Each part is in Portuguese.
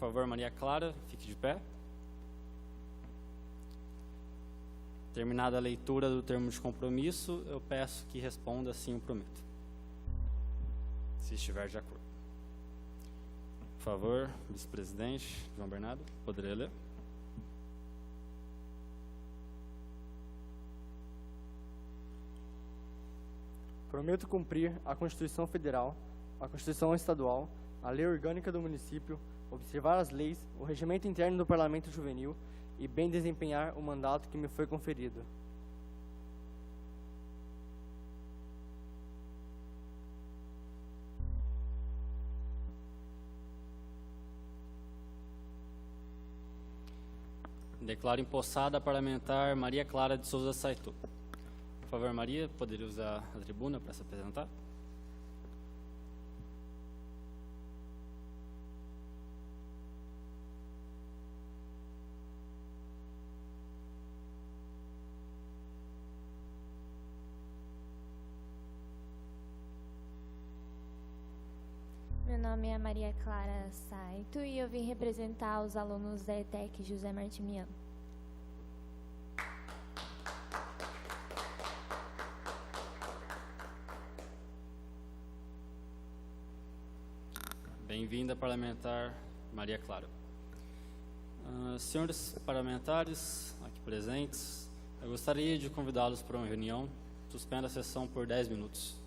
favor, Maria Clara, fique de pé. Terminada a leitura do termo de compromisso, eu peço que responda assim o prometo, se estiver de acordo. Por favor, vice-presidente João Bernardo, poderia ler? Prometo cumprir a Constituição Federal, a Constituição Estadual, a Lei Orgânica do Município, observar as leis, o regimento interno do Parlamento Juvenil e bem desempenhar o mandato que me foi conferido. Declaro empossada a parlamentar Maria Clara de Souza Saito. Por favor, Maria, poderia usar a tribuna para se apresentar? Meu nome é Maria Clara Saito e eu vim representar os alunos da ETEC José Martimiano. Bem-vinda, parlamentar Maria Clara. Senhores parlamentares aqui presentes, eu gostaria de convidá-los para uma reunião. Suspendo a sessão por 10 minutos.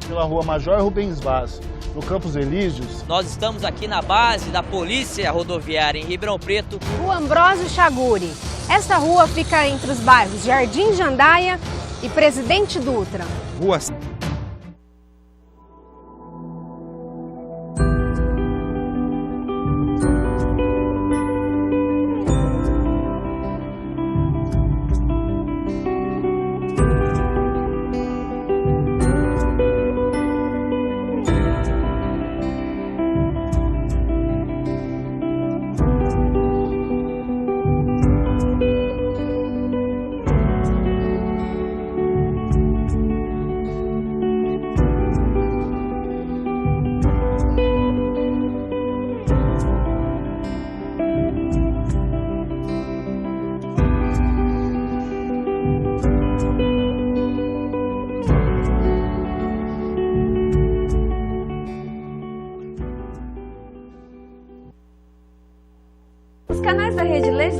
Pela rua Major Rubens Vaz, no Campos Elíseos. Nós estamos aqui na base da Polícia Rodoviária em Ribeirão Preto. Rua Ambrósio Chaguri. Esta rua fica entre os bairros Jardim Jandaia e Presidente Dutra. Rua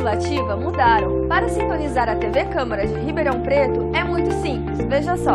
Legislativa mudaram. Para sintonizar a TV Câmara de Ribeirão Preto é muito simples, veja só.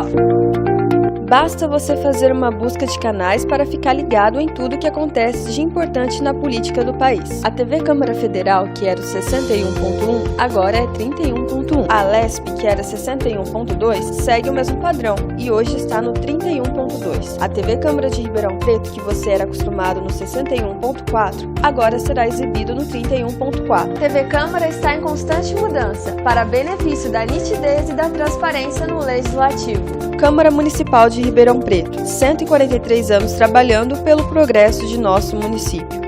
Basta você fazer uma busca de canais para ficar ligado em tudo que acontece de importante na política do país. A TV Câmara Federal, que era o 61.1, agora é 31.1. A LESP, que era 61.2, segue o mesmo padrão e hoje está no 31.2. A TV Câmara de Ribeirão Preto, que você era acostumado no 61.4, agora será exibido no 31.4. TV Câmara está em constante mudança, para benefício da nitidez e da transparência no Legislativo. Câmara Municipal de Ribeirão Preto, 143 anos trabalhando pelo progresso de nosso município.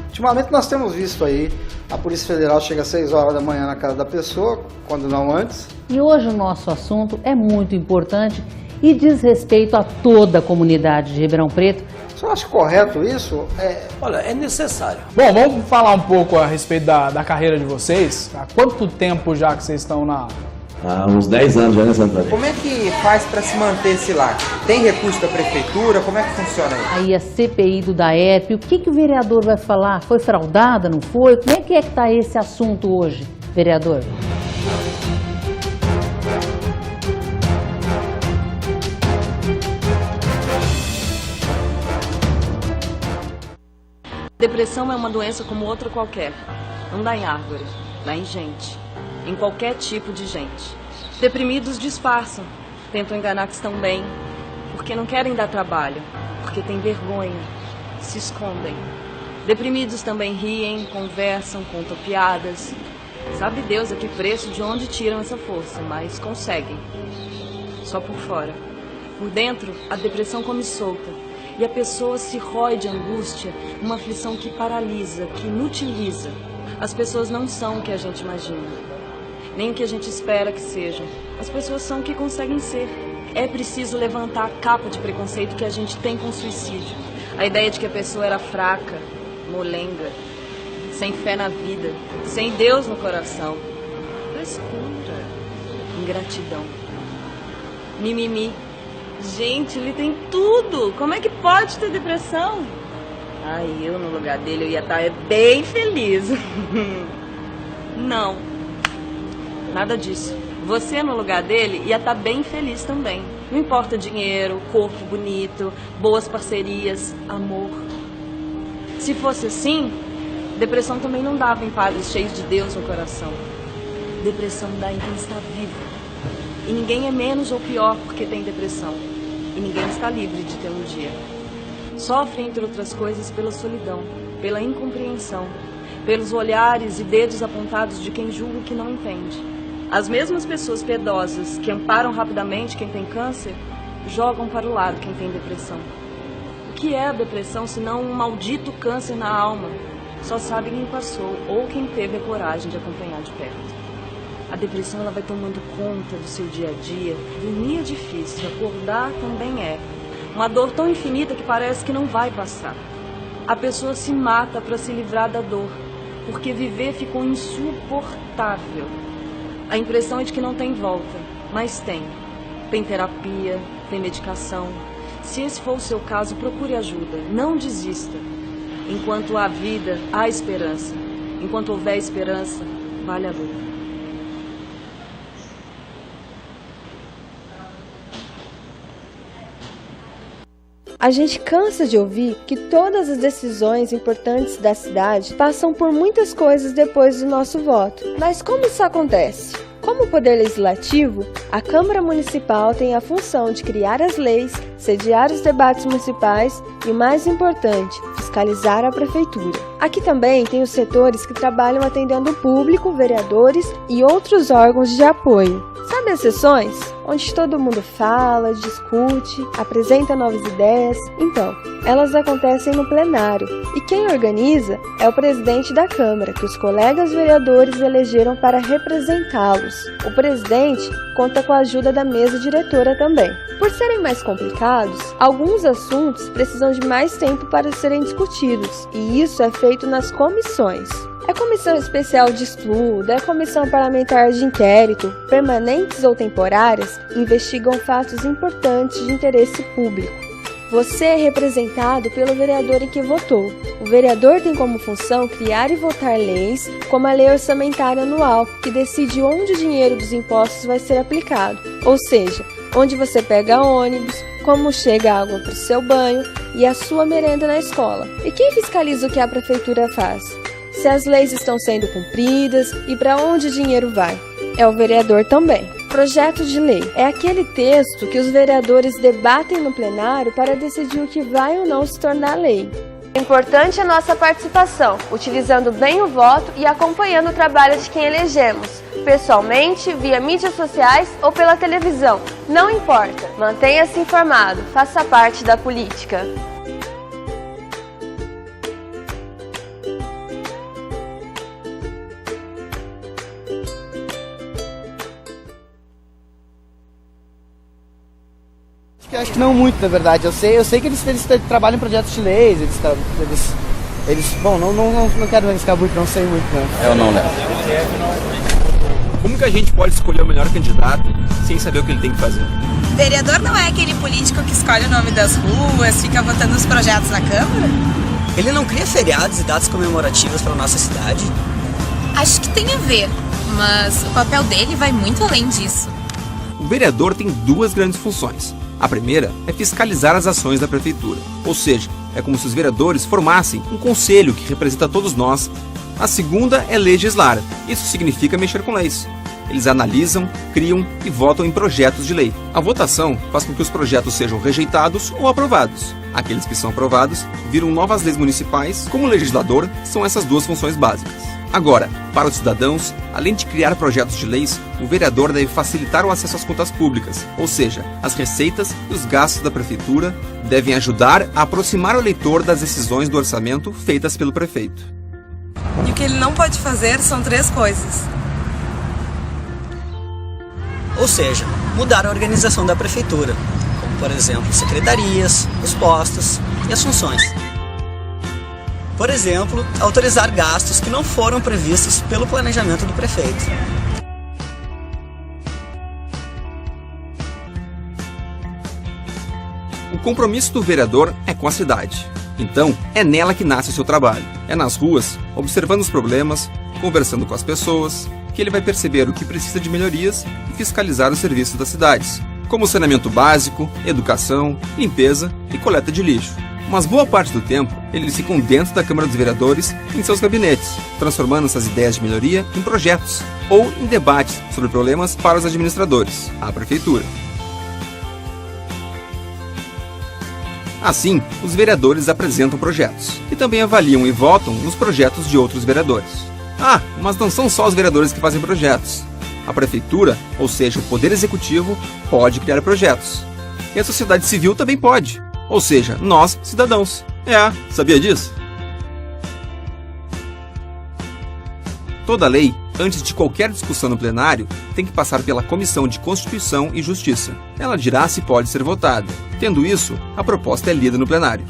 Ultimamente nós temos visto aí, a Polícia Federal chega às 6 horas da manhã na casa da pessoa, quando não antes. E hoje o nosso assunto é muito importante e diz respeito a toda a comunidade de Ribeirão Preto. O senhor acha correto isso? Olha, é necessário. Bom, vamos falar um pouco a respeito da carreira de vocês. Há quanto tempo já que vocês estão na... Há uns 10 anos já, né, Santana? Como é que faz para se manter-se lá? Tem recurso da prefeitura? Como é que funciona aí? Aí a CPI do DAEP, o que o vereador vai falar? Foi fraudada, não foi? Como é que está esse assunto hoje, vereador? Depressão é uma doença como outra qualquer. Não dá em árvore, dá em gente. Em qualquer tipo de gente. Deprimidos disfarçam, tentam enganar que estão bem, porque não querem dar trabalho, porque têm vergonha, se escondem. Deprimidos também riem, conversam, contam piadas. Sabe Deus a que preço, de onde tiram essa força, mas conseguem. Só por fora. Por dentro, a depressão come solta. E a pessoa se rói de angústia, uma aflição que paralisa, que inutiliza. As pessoas não são o que a gente imagina, nem o que a gente espera que sejam. As pessoas são o que conseguem ser. É preciso levantar a capa de preconceito que a gente tem com o suicídio. A ideia de que a pessoa era fraca, molenga, sem fé na vida, sem Deus no coração. Frescura, ingratidão, mimimi. Gente, ele tem tudo. Como é que pode ter depressão? Ai, eu no lugar dele eu ia estar bem feliz. Não, nada disso. Você no lugar dele ia estar bem feliz também. Não importa dinheiro, corpo bonito, boas parcerias, amor. Se fosse assim, depressão também não dava em padres cheios de Deus no coração. Depressão dá em quem está vivo. E ninguém é menos ou pior porque tem depressão. E ninguém está livre de ter um dia. Sofre, entre outras coisas, pela solidão, pela incompreensão, pelos olhares e dedos apontados de quem julga que não entende. As mesmas pessoas piedosas que amparam rapidamente quem tem câncer, jogam para o lado quem tem depressão. O que é a depressão senão um maldito câncer na alma? Só sabe quem passou ou quem teve a coragem de acompanhar de perto. A depressão ela vai tomando conta do seu dia a dia. Dormir é difícil, acordar também é. Uma dor tão infinita que parece que não vai passar. A pessoa se mata para se livrar da dor, porque viver ficou insuportável. A impressão é de que não tem volta, mas tem. Tem terapia, tem medicação. Se esse for o seu caso, procure ajuda, não desista. Enquanto há vida, há esperança. Enquanto houver esperança, vale a luta. A gente cansa de ouvir que todas as decisões importantes da cidade passam por muitas coisas depois do nosso voto. Mas como isso acontece? Como poder legislativo, a Câmara Municipal tem a função de criar as leis, sediar os debates municipais e, o mais importante, fiscalizar a prefeitura. Aqui também tem os setores que trabalham atendendo o público, vereadores e outros órgãos de apoio. Sabe as sessões? Onde todo mundo fala, discute, apresenta novas ideias. Então, elas acontecem no plenário. E quem organiza é o presidente da Câmara, que os colegas vereadores elegeram para representá-los. O presidente conta com a ajuda da mesa diretora também. Por serem mais complicados, alguns assuntos precisam de mais tempo para serem discutidos, e isso é feito nas comissões. É comissão especial de estudo, é comissão parlamentar de inquérito, permanentes ou temporárias, investigam fatos importantes de interesse público. Você é representado pelo vereador em que votou. O vereador tem como função criar e votar leis, como a Lei Orçamentária Anual, que decide onde o dinheiro dos impostos vai ser aplicado, ou seja, onde você pega ônibus, como chega a água para o seu banho e a sua merenda na escola. E quem fiscaliza o que a prefeitura faz? Se as leis estão sendo cumpridas e para onde o dinheiro vai? É o vereador também. Projeto de lei é aquele texto que os vereadores debatem no plenário para decidir o que vai ou não se tornar lei. É importante a nossa participação, utilizando bem o voto e acompanhando o trabalho de quem elegemos, pessoalmente, via mídias sociais ou pela televisão. Não importa, mantenha-se informado, faça parte da política. Acho que não muito, na verdade. Eu sei que eles trabalham em projetos de leis, bom, não quero arriscar muito, não sei muito, não. Eu não levo. Como que a gente pode escolher o melhor candidato sem saber o que ele tem que fazer? Vereador não é aquele político que escolhe o nome das ruas, fica votando os projetos na Câmara? Ele não cria feriados e datas comemorativas para nossa cidade? Acho que tem a ver, mas o papel dele vai muito além disso. O vereador tem duas grandes funções. A primeira é fiscalizar as ações da prefeitura, ou seja, é como se os vereadores formassem um conselho que representa todos nós. A segunda é legislar, isso significa mexer com leis. Eles analisam, criam e votam em projetos de lei. A votação faz com que os projetos sejam rejeitados ou aprovados. Aqueles que são aprovados viram novas leis municipais. Como legislador, são essas duas funções básicas. Agora, para os cidadãos, além de criar projetos de leis, o vereador deve facilitar o acesso às contas públicas, ou seja, as receitas e os gastos da prefeitura devem ajudar a aproximar o eleitor das decisões do orçamento feitas pelo prefeito. E o que ele não pode fazer são 3 coisas. Ou seja, mudar a organização da prefeitura, como por exemplo, secretarias, os postos e as funções. Por exemplo, autorizar gastos que não foram previstos pelo planejamento do prefeito. O compromisso do vereador é com a cidade. Então, é nela que nasce o seu trabalho. É nas ruas, observando os problemas, conversando com as pessoas, que ele vai perceber o que precisa de melhorias e fiscalizar os serviços das cidades, como saneamento básico, educação, limpeza e coleta de lixo. Mas boa parte do tempo, eles ficam dentro da Câmara dos Vereadores, em seus gabinetes, transformando essas ideias de melhoria em projetos ou em debates sobre problemas para os administradores, a prefeitura. Assim, os vereadores apresentam projetos e também avaliam e votam nos projetos de outros vereadores. Ah, mas não são só os vereadores que fazem projetos. A prefeitura, ou seja, o poder executivo, pode criar projetos. E a sociedade civil também pode. Ou seja, nós, cidadãos. Sabia disso? Toda lei, antes de qualquer discussão no plenário, tem que passar pela Comissão de Constituição e Justiça. Ela dirá se pode ser votada. Tendo isso, a proposta é lida no plenário.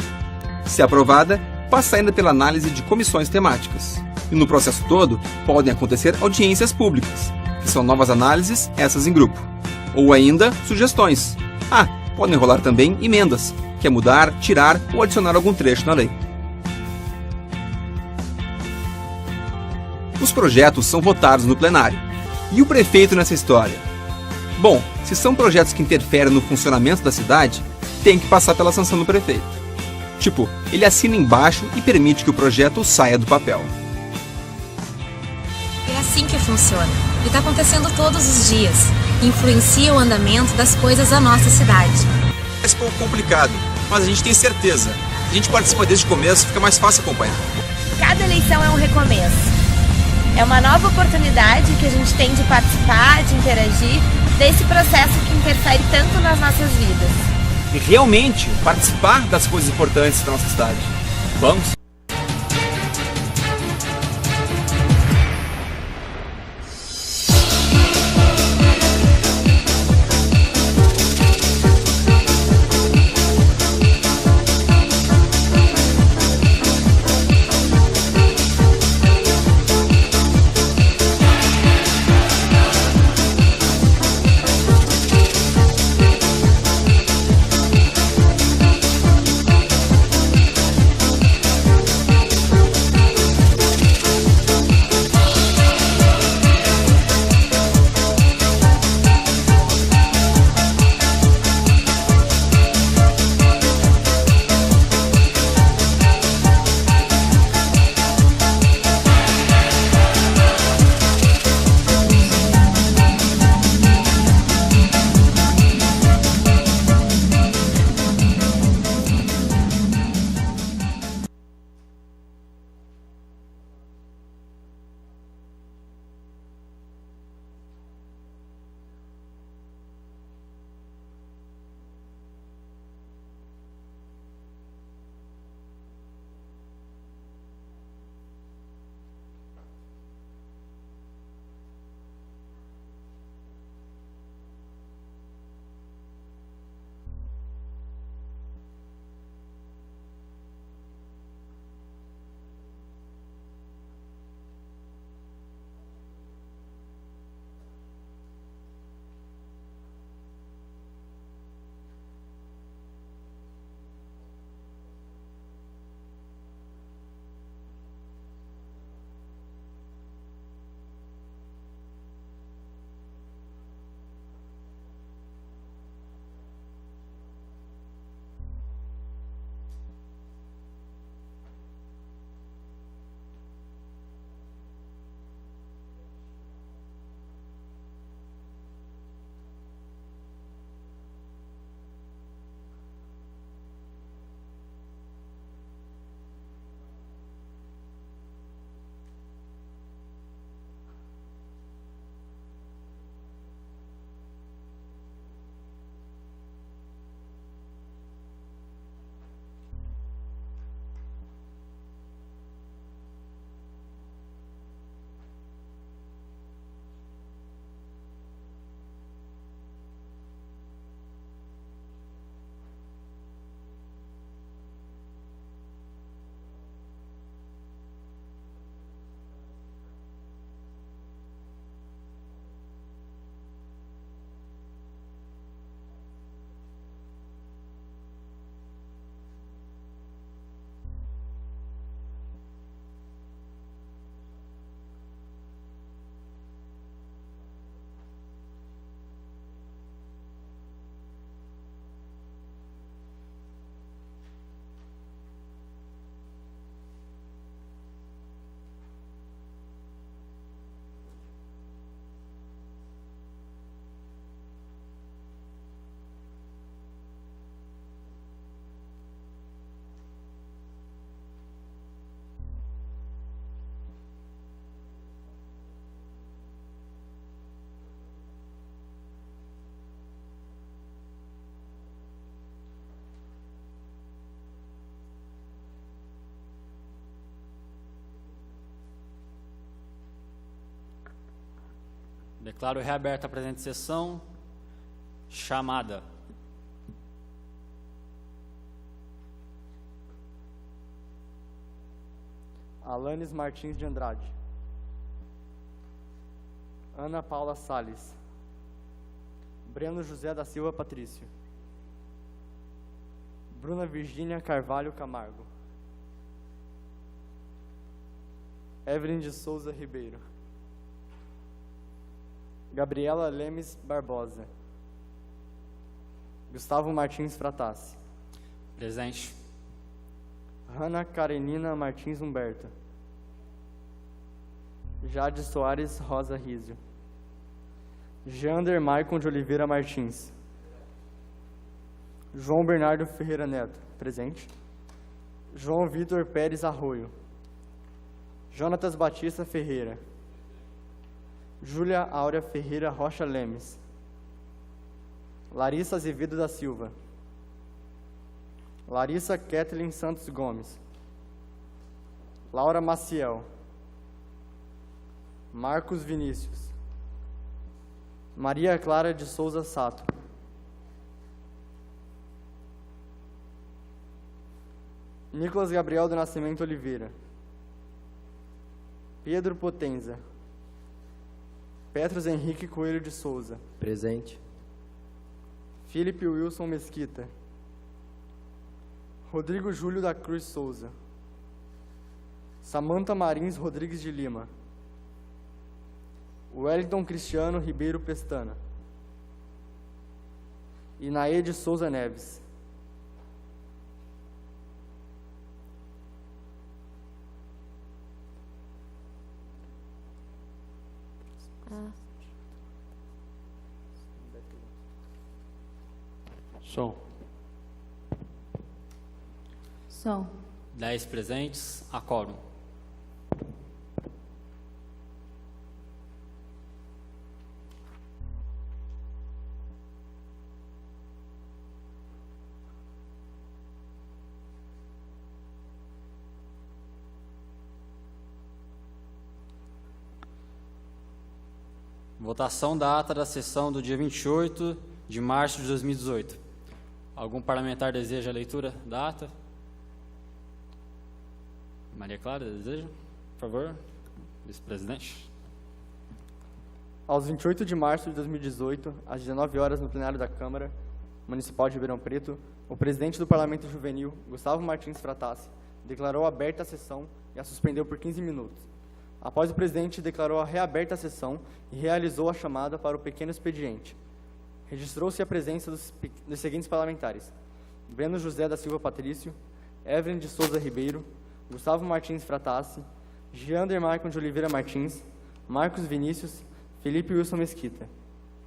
Se aprovada, passa ainda pela análise de comissões temáticas. E no processo todo, podem acontecer audiências públicas, que são novas análises, essas em grupo. Ou ainda, sugestões. Podem rolar também emendas, que é mudar, tirar ou adicionar algum trecho na lei. Os projetos são votados no plenário. E o prefeito nessa história? Bom, se são projetos que interferem no funcionamento da cidade, tem que passar pela sanção do prefeito. Tipo, ele assina embaixo e permite que o projeto saia do papel. É assim que funciona. E está acontecendo todos os dias. Influencia o andamento das coisas da nossa cidade. É um pouco complicado, mas a gente tem certeza. A gente participa desde o começo, fica mais fácil acompanhar. Cada eleição é um recomeço. É uma nova oportunidade que a gente tem de participar, de interagir, desse processo que interfere tanto nas nossas vidas. E realmente participar das coisas importantes da nossa cidade. Vamos? Declaro reaberta a presente sessão. Chamada. Alanes Martins de Andrade. Ana Paula Salles. Breno José da Silva Patrício. Bruna Virgínia Carvalho Camargo. Evelyn de Souza Ribeiro. Gabriela Lemes Barbosa. Gustavo Martins Fratassi. Presente. Hanna Karenina Martins Humberto. Jade Soares Rosa Rizio. Jander Maicon de Oliveira Martins. João Bernardo Ferreira Neto. Presente. João Vitor Pérez Arroio. Jonatas Batista Ferreira. Júlia Áurea Ferreira Rocha Lemes. Larissa Azevedo da Silva. Larissa Kathleen Santos Gomes. Laura Maciel. Marcos Vinícius. Maria Clara de Souza Sato. Nicolas Gabriel do Nascimento Oliveira. Pedro Potenza. Petros Henrique Coelho de Souza. Presente. Felipe Wilson Mesquita. Rodrigo Júlio da Cruz Souza. Samanta Marins Rodrigues de Lima. Wellington Cristiano Ribeiro Pestana. Inaê de Souza Neves. Som. Som. 10 presentes, a quórum. Votação da ata da sessão do dia 28 de março de 2018. Algum parlamentar deseja a leitura da ata? Maria Clara, deseja? Por favor, vice-presidente. Aos 28 de março de 2018, às 19 horas, no plenário da Câmara Municipal de Ribeirão Preto, o presidente do Parlamento Juvenil, Gustavo Martins Fratassi, declarou aberta a sessão e a suspendeu por 15 minutos. Após o presidente declarou a reaberta a sessão e realizou a chamada para o pequeno expediente. Registrou-se a presença dos seguintes parlamentares: Breno José da Silva Patrício, Evelyn de Souza Ribeiro, Gustavo Martins Fratassi, Jander Maicon de Oliveira Martins, Marcos Vinícius, Felipe Wilson Mesquita.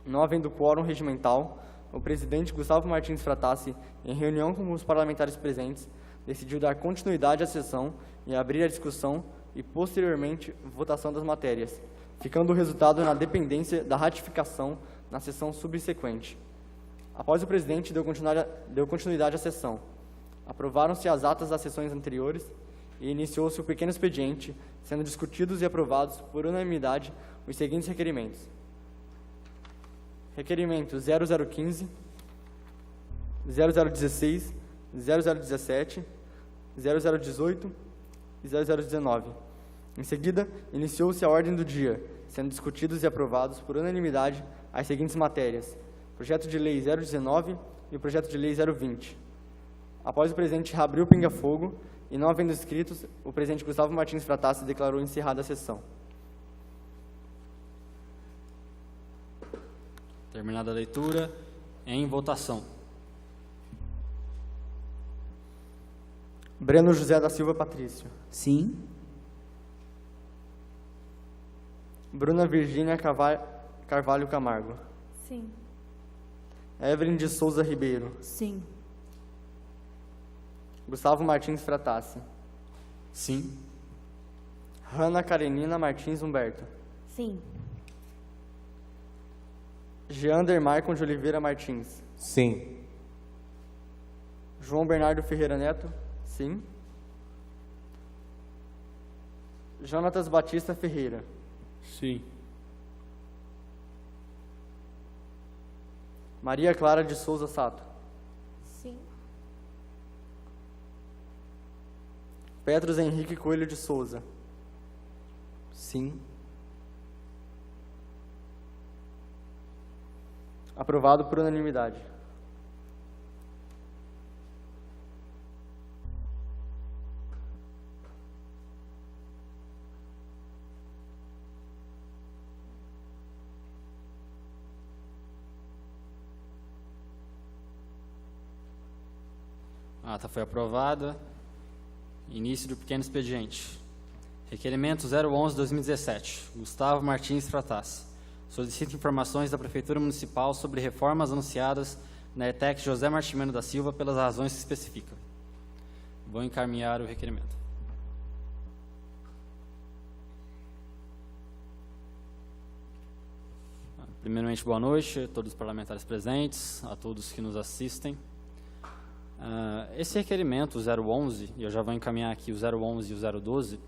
Não havendo quórum regimental, o presidente Gustavo Martins Fratassi, em reunião com os parlamentares presentes, decidiu dar continuidade à sessão e abrir a discussão e, posteriormente, votação das matérias, ficando o resultado na dependência da ratificação na sessão subsequente. Após o presidente deu continuidade à sessão, aprovaram-se as atas das sessões anteriores e iniciou-se o pequeno expediente, sendo discutidos e aprovados por unanimidade os seguintes requerimentos. Requerimento 0015, 0016, 0017, 0018 e 0019. Em seguida, iniciou-se a ordem do dia, sendo discutidos e aprovados por unanimidade as seguintes matérias: projeto de lei 019 e o projeto de lei 020. Após o presidente reabrir o pinga-fogo e não havendo inscritos, o presidente Gustavo Martins Fratassi declarou encerrada a sessão. Terminada a leitura, em votação. Breno José da Silva Patrício. Sim. Bruna Virgínia Carvalho Camargo. Sim. Evelyn de Souza Ribeiro. Sim. Gustavo Martins Fratassi. Sim. Hanna Karenina Martins Humberto. Sim. Jander Maicon de Oliveira Martins. Sim. João Bernardo Ferreira Neto. Sim. Jonatas Batista Ferreira. Sim. Maria Clara de Souza Sato. Sim. Petros Henrique Coelho de Souza. Sim. Aprovado por unanimidade. A ata foi aprovada. Início do pequeno expediente. Requerimento 011-2017. Gustavo Martins Fratassi. Solicita informações da Prefeitura Municipal sobre reformas anunciadas na ETEC José Martimeno da Silva pelas razões que especifica. Vou encaminhar o requerimento. Primeiramente, boa noite a todos os parlamentares presentes, a todos que nos assistem. Esse requerimento, o 011, e eu já vou encaminhar aqui o 011 e o 012,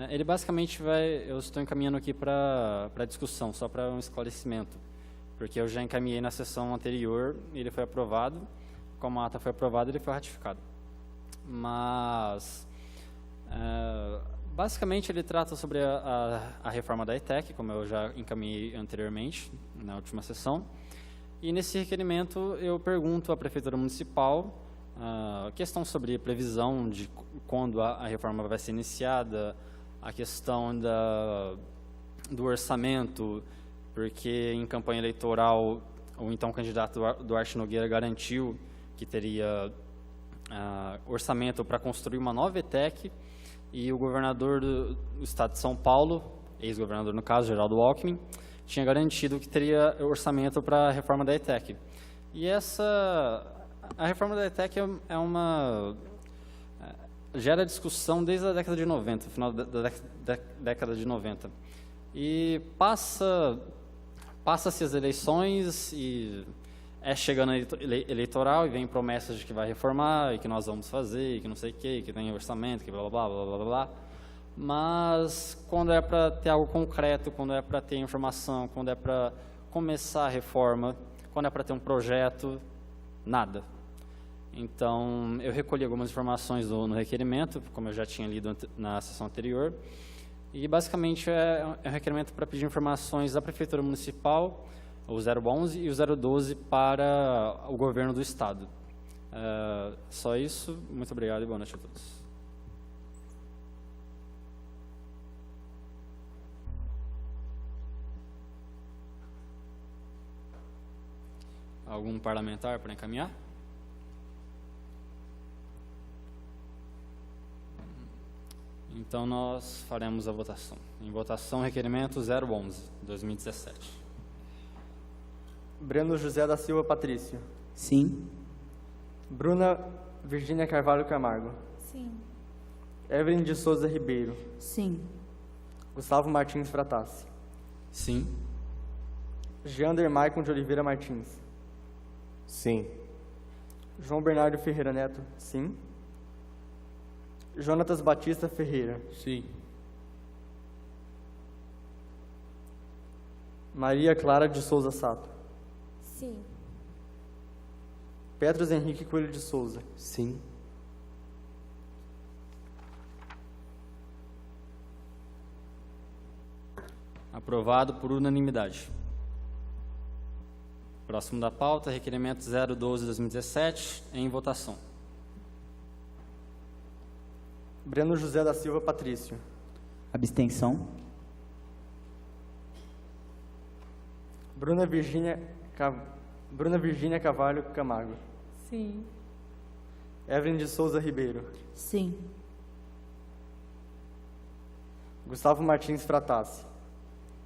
ele basicamente eu estou encaminhando aqui para discussão, só para um esclarecimento, porque eu já encaminhei na sessão anterior e ele foi aprovado, como a ata foi aprovada, ele foi ratificado. Mas, basicamente, ele trata sobre a reforma da ETEC, como eu já encaminhei anteriormente, na última sessão, e nesse requerimento eu pergunto à Prefeitura Municipal questão sobre previsão de quando a reforma vai ser iniciada, a questão do orçamento, porque em campanha eleitoral o então candidato Duarte Nogueira garantiu que teria orçamento para construir uma nova ETEC, e o governador do estado de São Paulo, ex-governador no caso, Geraldo Alckmin, tinha garantido que teria orçamento para a reforma da ETEC. E a reforma da ETEC gera discussão desde a década de 90, final da década de 90. E passa-se as eleições e chegando a eleitoral e vem promessas de que vai reformar e que nós vamos fazer, e que não sei o que tem orçamento, que blá, blá, blá, blá, blá, blá. Mas quando é para ter algo concreto, quando é para ter informação, quando é para começar a reforma, quando é para ter um projeto, nada. Então, eu recolhi algumas informações no requerimento, como eu já tinha lido na sessão anterior, e basicamente é um requerimento para pedir informações da Prefeitura Municipal, o 011 e o 012 para o governo do Estado. Só isso, muito obrigado e boa noite a todos. Algum parlamentar para encaminhar? Então, nós faremos a votação. Em votação, requerimento 011, 2017. Breno José da Silva Patrício. Sim. Bruna Virgínia Carvalho Camargo. Sim. Evelyn de Souza Ribeiro. Sim. Gustavo Martins Fratassi. Sim. Jeander Maicon de Oliveira Martins. Sim. João Bernardo Ferreira Neto. Sim. Jonatas Batista Ferreira. Sim. Maria Clara de Souza Sato. Sim. Petros Henrique Coelho de Souza. Sim. Aprovado por unanimidade. Próximo da pauta, requerimento 012-2017, em votação. Breno José da Silva Patrício. Abstenção. Bruna Virgínia Carvalho Camargo. Sim. Evelyn de Souza Ribeiro. Sim. Gustavo Martins Fratassi.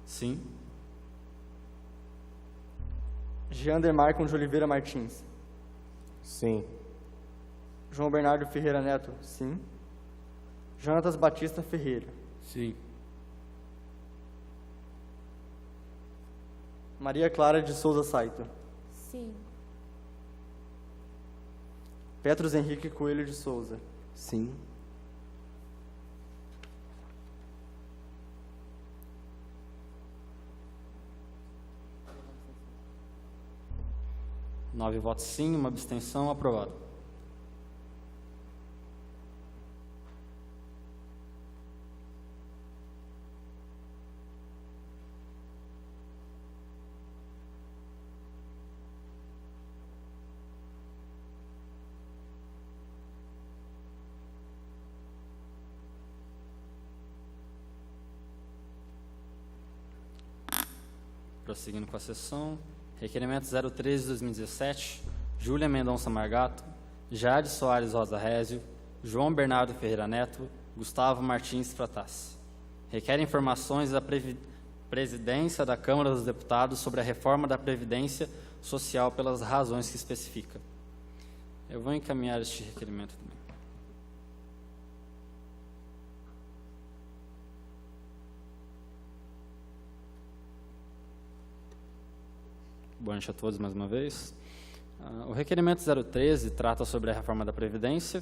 Sim. Jeander Maicon de Oliveira Martins. Sim. João Bernardo Ferreira Neto. Sim. Jonatas Batista Ferreira. Sim. Maria Clara de Souza Saito. Sim. Petros Henrique Coelho de Souza. Sim. 9 votos sim, uma abstenção, aprovado. Prosseguindo com a sessão, requerimento 013 de 2017, Júlia Mendonça Margato, Jade Soares Rosa Rézio, João Bernardo Ferreira Neto, Gustavo Martins Fratassi. Requer informações da presidência da Câmara dos Deputados sobre a reforma da Previdência Social pelas razões que especifica. Eu vou encaminhar este requerimento também. Boa noite a todos mais uma vez. O requerimento 013 trata sobre a reforma da Previdência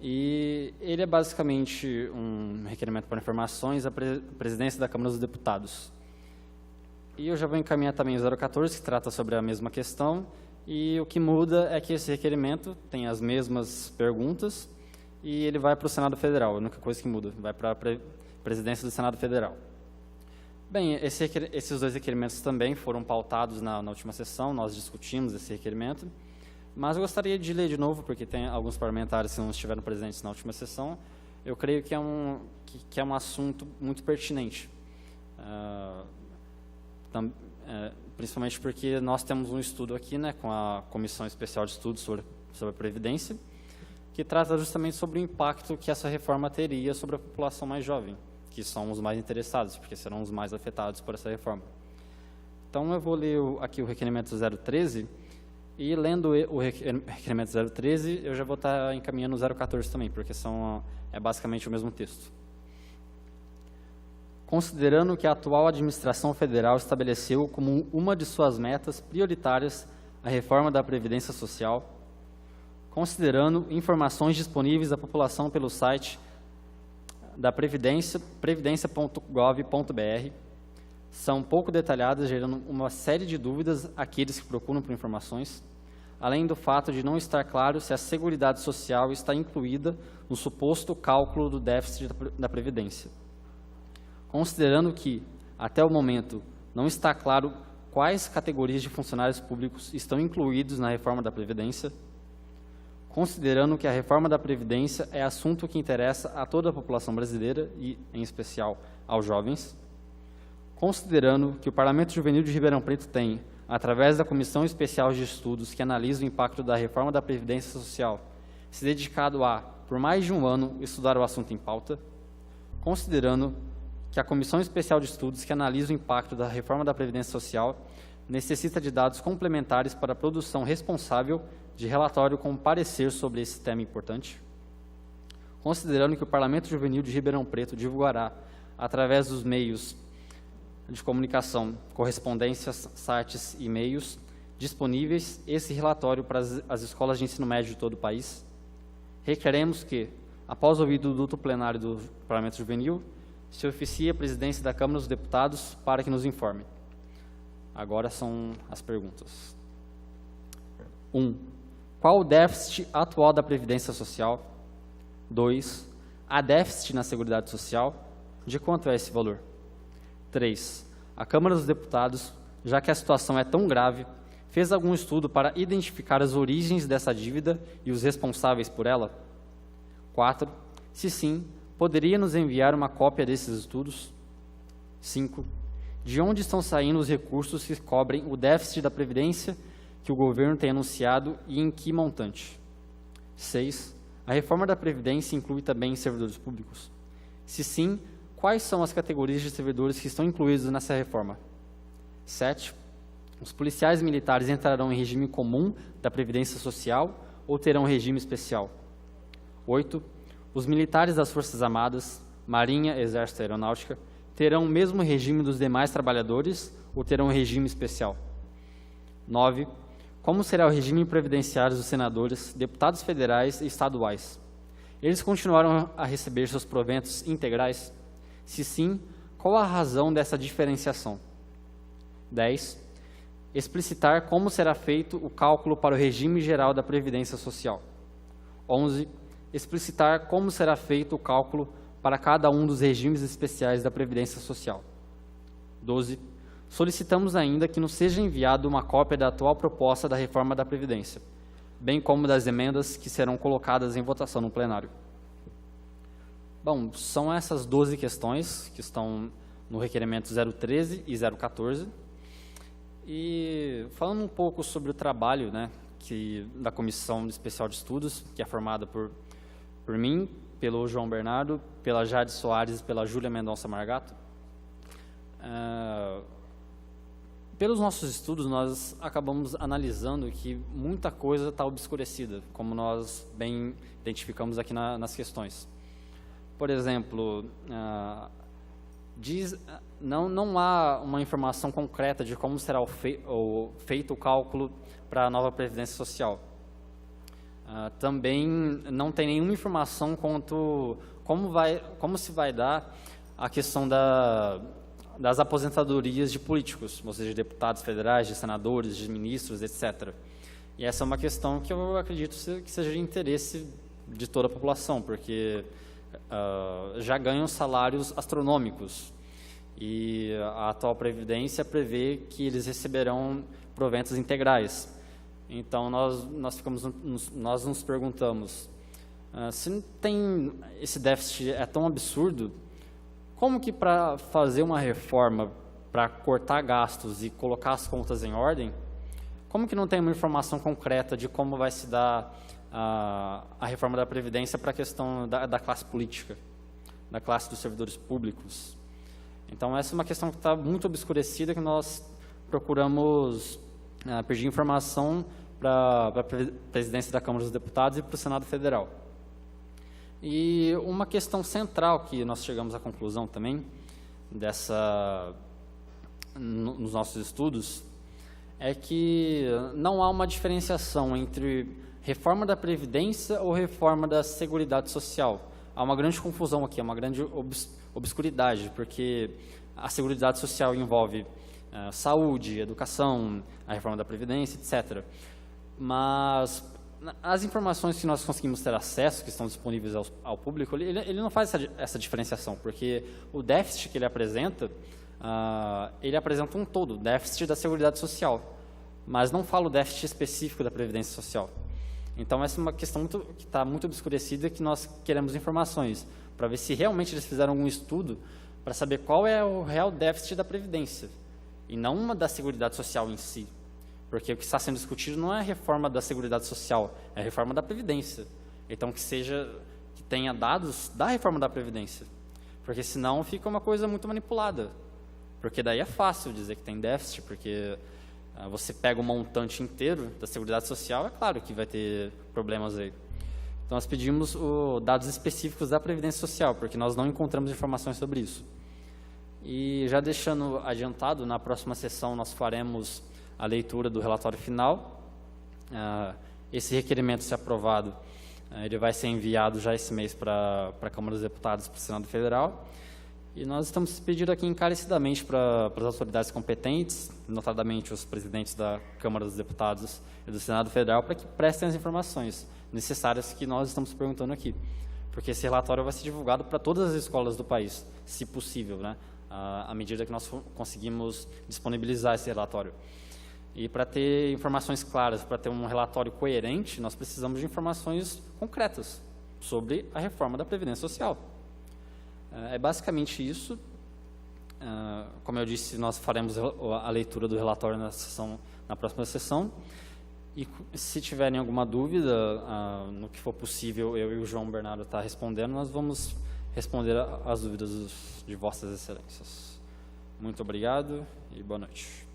e ele é basicamente um requerimento para informações à presidência da Câmara dos Deputados. E eu já vou encaminhar também o 014, que trata sobre a mesma questão, e o que muda é que esse requerimento tem as mesmas perguntas e ele vai para o Senado Federal, a única coisa que muda, vai para a presidência do Senado Federal. Bem, esses dois requerimentos também foram pautados na última sessão, nós discutimos esse requerimento, mas eu gostaria de ler de novo, porque tem alguns parlamentares que não estiveram presentes na última sessão. Eu creio que é um assunto muito pertinente, principalmente porque nós temos um estudo aqui, né, com a Comissão Especial de Estudos sobre a Previdência, que trata justamente sobre o impacto que essa reforma teria sobre a população mais jovem, que são os mais interessados, porque serão os mais afetados por essa reforma. Então, eu vou ler aqui o requerimento 013, e lendo o requerimento 013, eu já vou estar encaminhando o 014 também, porque é basicamente o mesmo texto. Considerando que a atual administração federal estabeleceu como uma de suas metas prioritárias a reforma da Previdência Social, considerando informações disponíveis à população pelo site da previdência.gov.br, são pouco detalhadas, gerando uma série de dúvidas àqueles que procuram por informações, além do fato de não estar claro se a Seguridade Social está incluída no suposto cálculo do déficit da Previdência. Considerando que, até o momento, não está claro quais categorias de funcionários públicos estão incluídos na reforma da Previdência, considerando que a reforma da Previdência é assunto que interessa a toda a população brasileira e, em especial, aos jovens, considerando que o Parlamento Juvenil de Ribeirão Preto tem, através da Comissão Especial de Estudos que analisa o impacto da reforma da Previdência Social, se dedicado a, por mais de um ano, estudar o assunto em pauta, considerando que a Comissão Especial de Estudos que analisa o impacto da reforma da Previdência Social necessita de dados complementares para a produção responsável de relatório com parecer sobre esse tema importante, considerando que o Parlamento Juvenil de Ribeirão Preto divulgará, através dos meios de comunicação, correspondências, sites e e-mails disponíveis, esse relatório para as escolas de ensino médio de todo o país, requeremos que, após ouvido o duto plenário do Parlamento Juvenil, se oficie a presidência da Câmara dos Deputados para que nos informe. Agora são as perguntas. 1. Qual o déficit atual da Previdência Social? 2. Há déficit na Seguridade Social? De quanto é esse valor? 3. A Câmara dos Deputados, já que a situação é tão grave, fez algum estudo para identificar as origens dessa dívida e os responsáveis por ela? 4. Se sim, poderia nos enviar uma cópia desses estudos? 5. De onde estão saindo os recursos que cobrem o déficit da Previdência que o governo tem anunciado e em que montante? 6. A reforma da Previdência inclui também servidores públicos? Se sim, quais são as categorias de servidores que estão incluídos nessa reforma? 7. Os policiais militares entrarão em regime comum da Previdência Social ou terão regime especial? 8. Os militares das Forças Armadas, Marinha, Exército e Aeronáutica, terão o mesmo regime dos demais trabalhadores ou terão um regime especial? 9. Como será o regime previdenciário dos senadores, deputados federais e estaduais? Eles continuarão a receber seus proventos integrais? Se sim, qual a razão dessa diferenciação? 10. explicitar como será feito o cálculo para o regime geral da Previdência Social. 11. Explicitar como será feito o cálculo para cada um dos regimes especiais da Previdência Social. 12. Solicitamos ainda que nos seja enviada uma cópia da atual proposta da reforma da Previdência, bem como das emendas que serão colocadas em votação no plenário. Bom, são essas 12 questões que estão no requerimento 013 e 014. E falando um pouco sobre o trabalho, né, da Comissão Especial de Estudos, que é formada por mim, pelo João Bernardo, pela Jade Soares e pela Júlia Mendonça Margato. Pelos nossos estudos, nós acabamos analisando que muita coisa está obscurecida, como nós bem identificamos aqui nas questões. Por exemplo, não há uma informação concreta de como será feito o cálculo para a nova Previdência Social. Também não tem nenhuma informação quanto como se vai dar a questão das aposentadorias de políticos, ou seja, de deputados federais, de senadores, de ministros, etc. E essa é uma questão que eu acredito que seja de interesse de toda a população, porque já ganham salários astronômicos e a atual Previdência prevê que eles receberão proventos integrais. Então, nós nos perguntamos, se tem esse déficit é tão absurdo, como que para fazer uma reforma, para cortar gastos e colocar as contas em ordem, como que não tem uma informação concreta de como vai se dar a reforma da Previdência para a questão da classe política, da classe dos servidores públicos? Então, essa é uma questão que está muito obscurecida, que nós procuramos pedir informação para a Presidência da Câmara dos Deputados e para o Senado Federal. E uma questão central que nós chegamos à conclusão também, nos nossos estudos, é que não há uma diferenciação entre reforma da Previdência ou reforma da Seguridade Social. Há uma grande confusão aqui, uma grande obscuridade, porque a Seguridade Social envolve saúde, educação, a reforma da Previdência, etc. Mas as informações que nós conseguimos ter acesso, que estão disponíveis ao público, ele não faz essa diferenciação, porque o déficit que ele apresenta um todo, o déficit da Seguridade Social, mas não fala o déficit específico da Previdência Social. Então, essa é uma questão que está muito obscurecida, que nós queremos informações, para ver se realmente eles fizeram algum estudo para saber qual é o real déficit da Previdência, e não uma da Seguridade Social em si. Porque o que está sendo discutido não é a reforma da Seguridade Social, é a reforma da Previdência. Então, que tenha dados da reforma da Previdência. Porque senão fica uma coisa muito manipulada. Porque daí é fácil dizer que tem déficit, porque você pega o montante inteiro da Seguridade Social, é claro que vai ter problemas aí. Então, nós pedimos dados específicos da Previdência Social, porque nós não encontramos informações sobre isso. E já deixando adiantado, na próxima sessão nós faremos a leitura do relatório final. Esse requerimento, se aprovado, ele vai ser enviado já esse mês para a Câmara dos Deputados e para o Senado Federal. E nós estamos pedindo aqui encarecidamente para as autoridades competentes, notadamente os presidentes da Câmara dos Deputados e do Senado Federal, para que prestem as informações necessárias que nós estamos perguntando aqui. Porque esse relatório vai ser divulgado para todas as escolas do país, se possível, né? À medida que nós conseguimos disponibilizar esse relatório. E para ter informações claras, para ter um relatório coerente, nós precisamos de informações concretas sobre a reforma da Previdência Social. É basicamente isso. Como eu disse, nós faremos a leitura do relatório na próxima sessão. E se tiverem alguma dúvida, no que for possível, eu e o João Bernardo estar respondendo, nós vamos responder às dúvidas de Vossas Excelências. Muito obrigado e boa noite.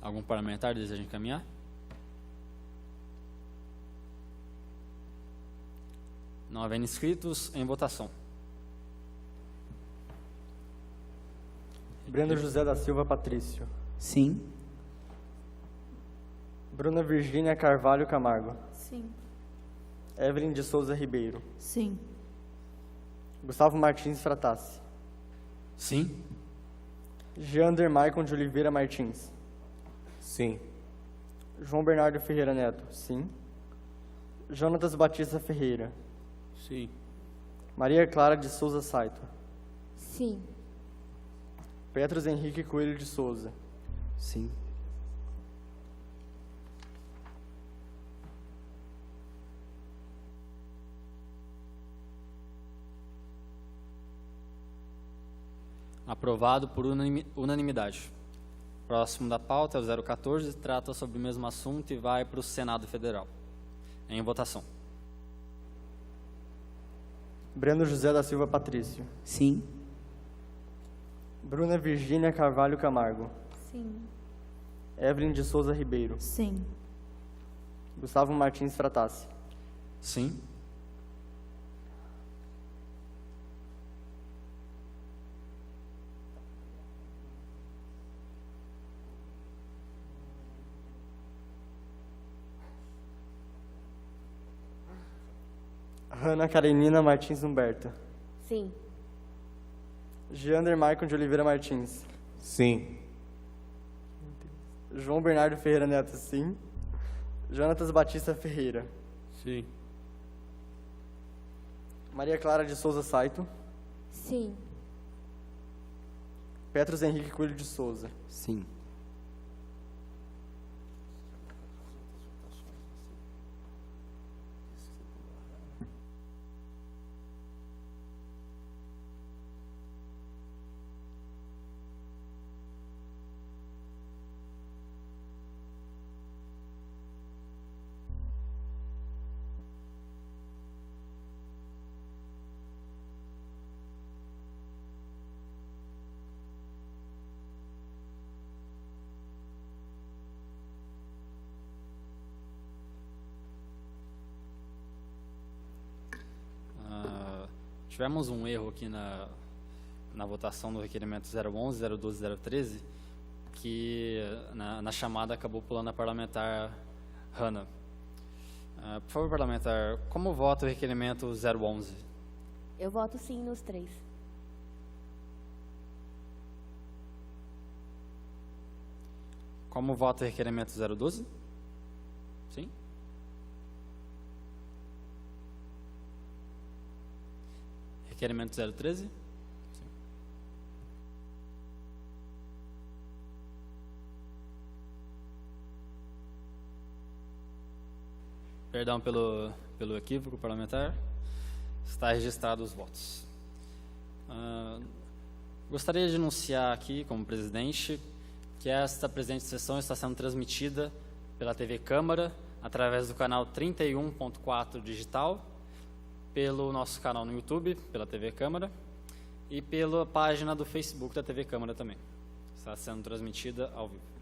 Algum parlamentar deseja encaminhar? Não havendo inscritos, em votação. Breno José da Silva Patrício. Sim. Bruna Virgínia Carvalho Camargo. Sim. Evelyn de Souza Ribeiro. Sim. Gustavo Martins Fratassi. Sim. Geander Maicon de Oliveira Martins. Sim. João Bernardo Ferreira Neto. Sim. Jonatas Batista Ferreira. Sim. Maria Clara de Souza Saito. Sim. Petros Henrique Coelho de Souza. Sim. Aprovado por unanimidade. Próximo da pauta é o 014, trata sobre o mesmo assunto e vai para o Senado Federal. Em votação. Breno José da Silva Patrício. Sim. Bruna Virgínia Carvalho Camargo. Sim. Evelyn de Souza Ribeiro. Sim. Gustavo Martins Fratassi. Sim. Ana Karenina Martins Humberto. Sim. Geander Maicon de Oliveira Martins. Sim. João Bernardo Ferreira Neto. Sim. Jonatas Batista Ferreira. Sim. Maria Clara de Souza Saito. Sim. Petros Henrique Coelho de Souza. Sim. Tivemos um erro aqui na votação do requerimento 011, 012 e 013, que na chamada acabou pulando a parlamentar Hanna. Por favor, parlamentar, como vota o requerimento 011? Eu voto sim nos 3. Como vota o requerimento 012? Sim? Requerimento 013? Sim. Perdão pelo equívoco parlamentar. Está registrado os votos. Gostaria de anunciar aqui, como presidente, que esta presente sessão está sendo transmitida pela TV Câmara, através do canal 31.4 digital, pelo nosso canal no YouTube, pela TV Câmara, e pela página do Facebook da TV Câmara também. Está sendo transmitida ao vivo.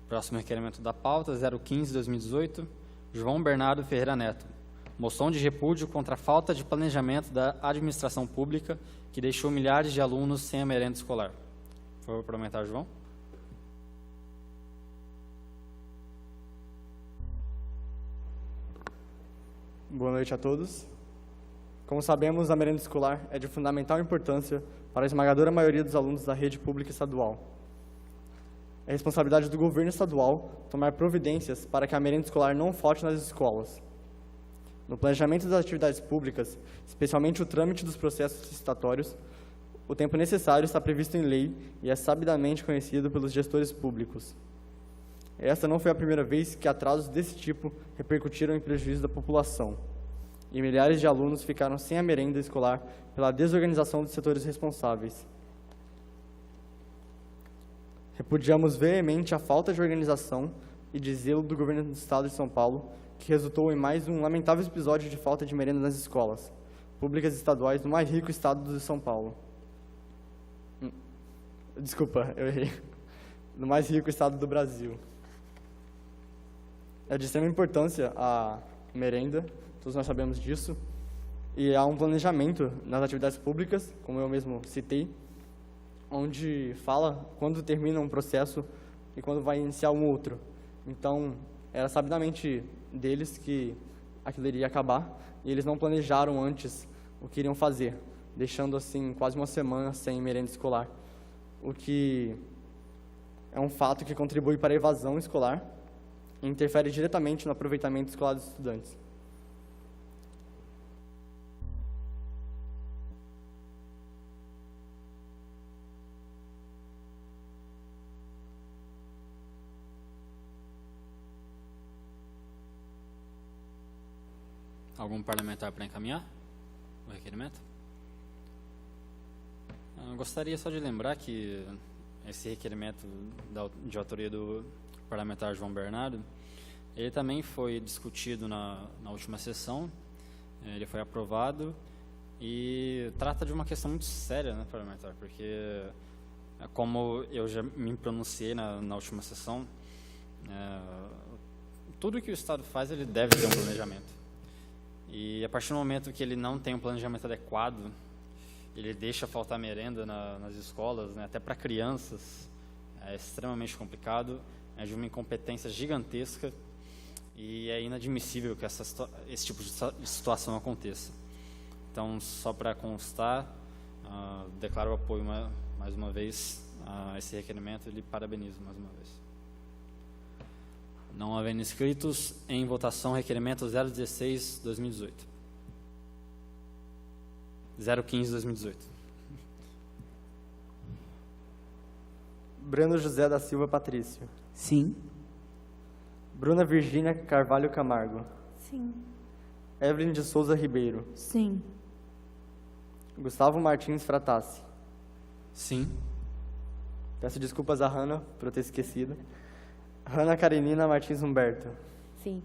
Próximo requerimento da pauta, 015-2018, João Bernardo Ferreira Neto. Moção de repúdio contra a falta de planejamento da administração pública que deixou milhares de alunos sem a merenda escolar. Por favor, parlamentar João. Boa noite a todos. Como sabemos, a merenda escolar é de fundamental importância para a esmagadora maioria dos alunos da rede pública estadual. É responsabilidade do governo estadual tomar providências para que a merenda escolar não falte nas escolas. No planejamento das atividades públicas, especialmente o trâmite dos processos licitatórios, o tempo necessário está previsto em lei e é sabidamente conhecido pelos gestores públicos. Esta não foi a primeira vez que atrasos desse tipo repercutiram em prejuízo da população, e milhares de alunos ficaram sem a merenda escolar pela desorganização dos setores responsáveis. Repudiamos veemente a falta de organização e de zelo do governo do Estado de São Paulo, que resultou em mais um lamentável episódio de falta de merenda nas escolas públicas estaduais do mais rico estado de São Paulo. Desculpa, eu errei. No mais rico estado do Brasil. É de extrema importância a merenda, todos nós sabemos disso, e há um planejamento nas atividades públicas, como eu mesmo citei, onde fala quando termina um processo e quando vai iniciar um outro. Então, era sabidamente deles que aquilo iria acabar, e eles não planejaram antes o que iriam fazer, deixando assim quase uma semana sem merenda escolar, o que é um fato que contribui para a evasão escolar e interfere diretamente no aproveitamento escolar dos estudantes. Algum parlamentar para encaminhar o requerimento? Eu gostaria só de lembrar que esse requerimento de autoria do parlamentar João Bernardo, ele também foi discutido na última sessão, ele foi aprovado e trata de uma questão muito séria, né, parlamentar, porque, como eu já me pronunciei na última sessão, tudo que o Estado faz, ele deve ter um planejamento. E a partir do momento que ele não tem um planejamento adequado, ele deixa faltar merenda nas escolas, né, até para crianças, é extremamente complicado, é de uma incompetência gigantesca e é inadmissível que esse tipo de situação aconteça. Então, só para constar, declaro o apoio mais uma vez a esse requerimento e lhe parabenizo mais uma vez. Não havendo inscritos, em votação, requerimento 016/2018. 015/2018. Breno José da Silva Patrício. Sim. Bruna Virgínia Carvalho Camargo. Sim. Evelyn de Souza Ribeiro. Sim. Gustavo Martins Fratassi. Sim. Peço desculpas a Hanna por eu ter esquecido. Hanna Karenina Martins Humberto. Sim.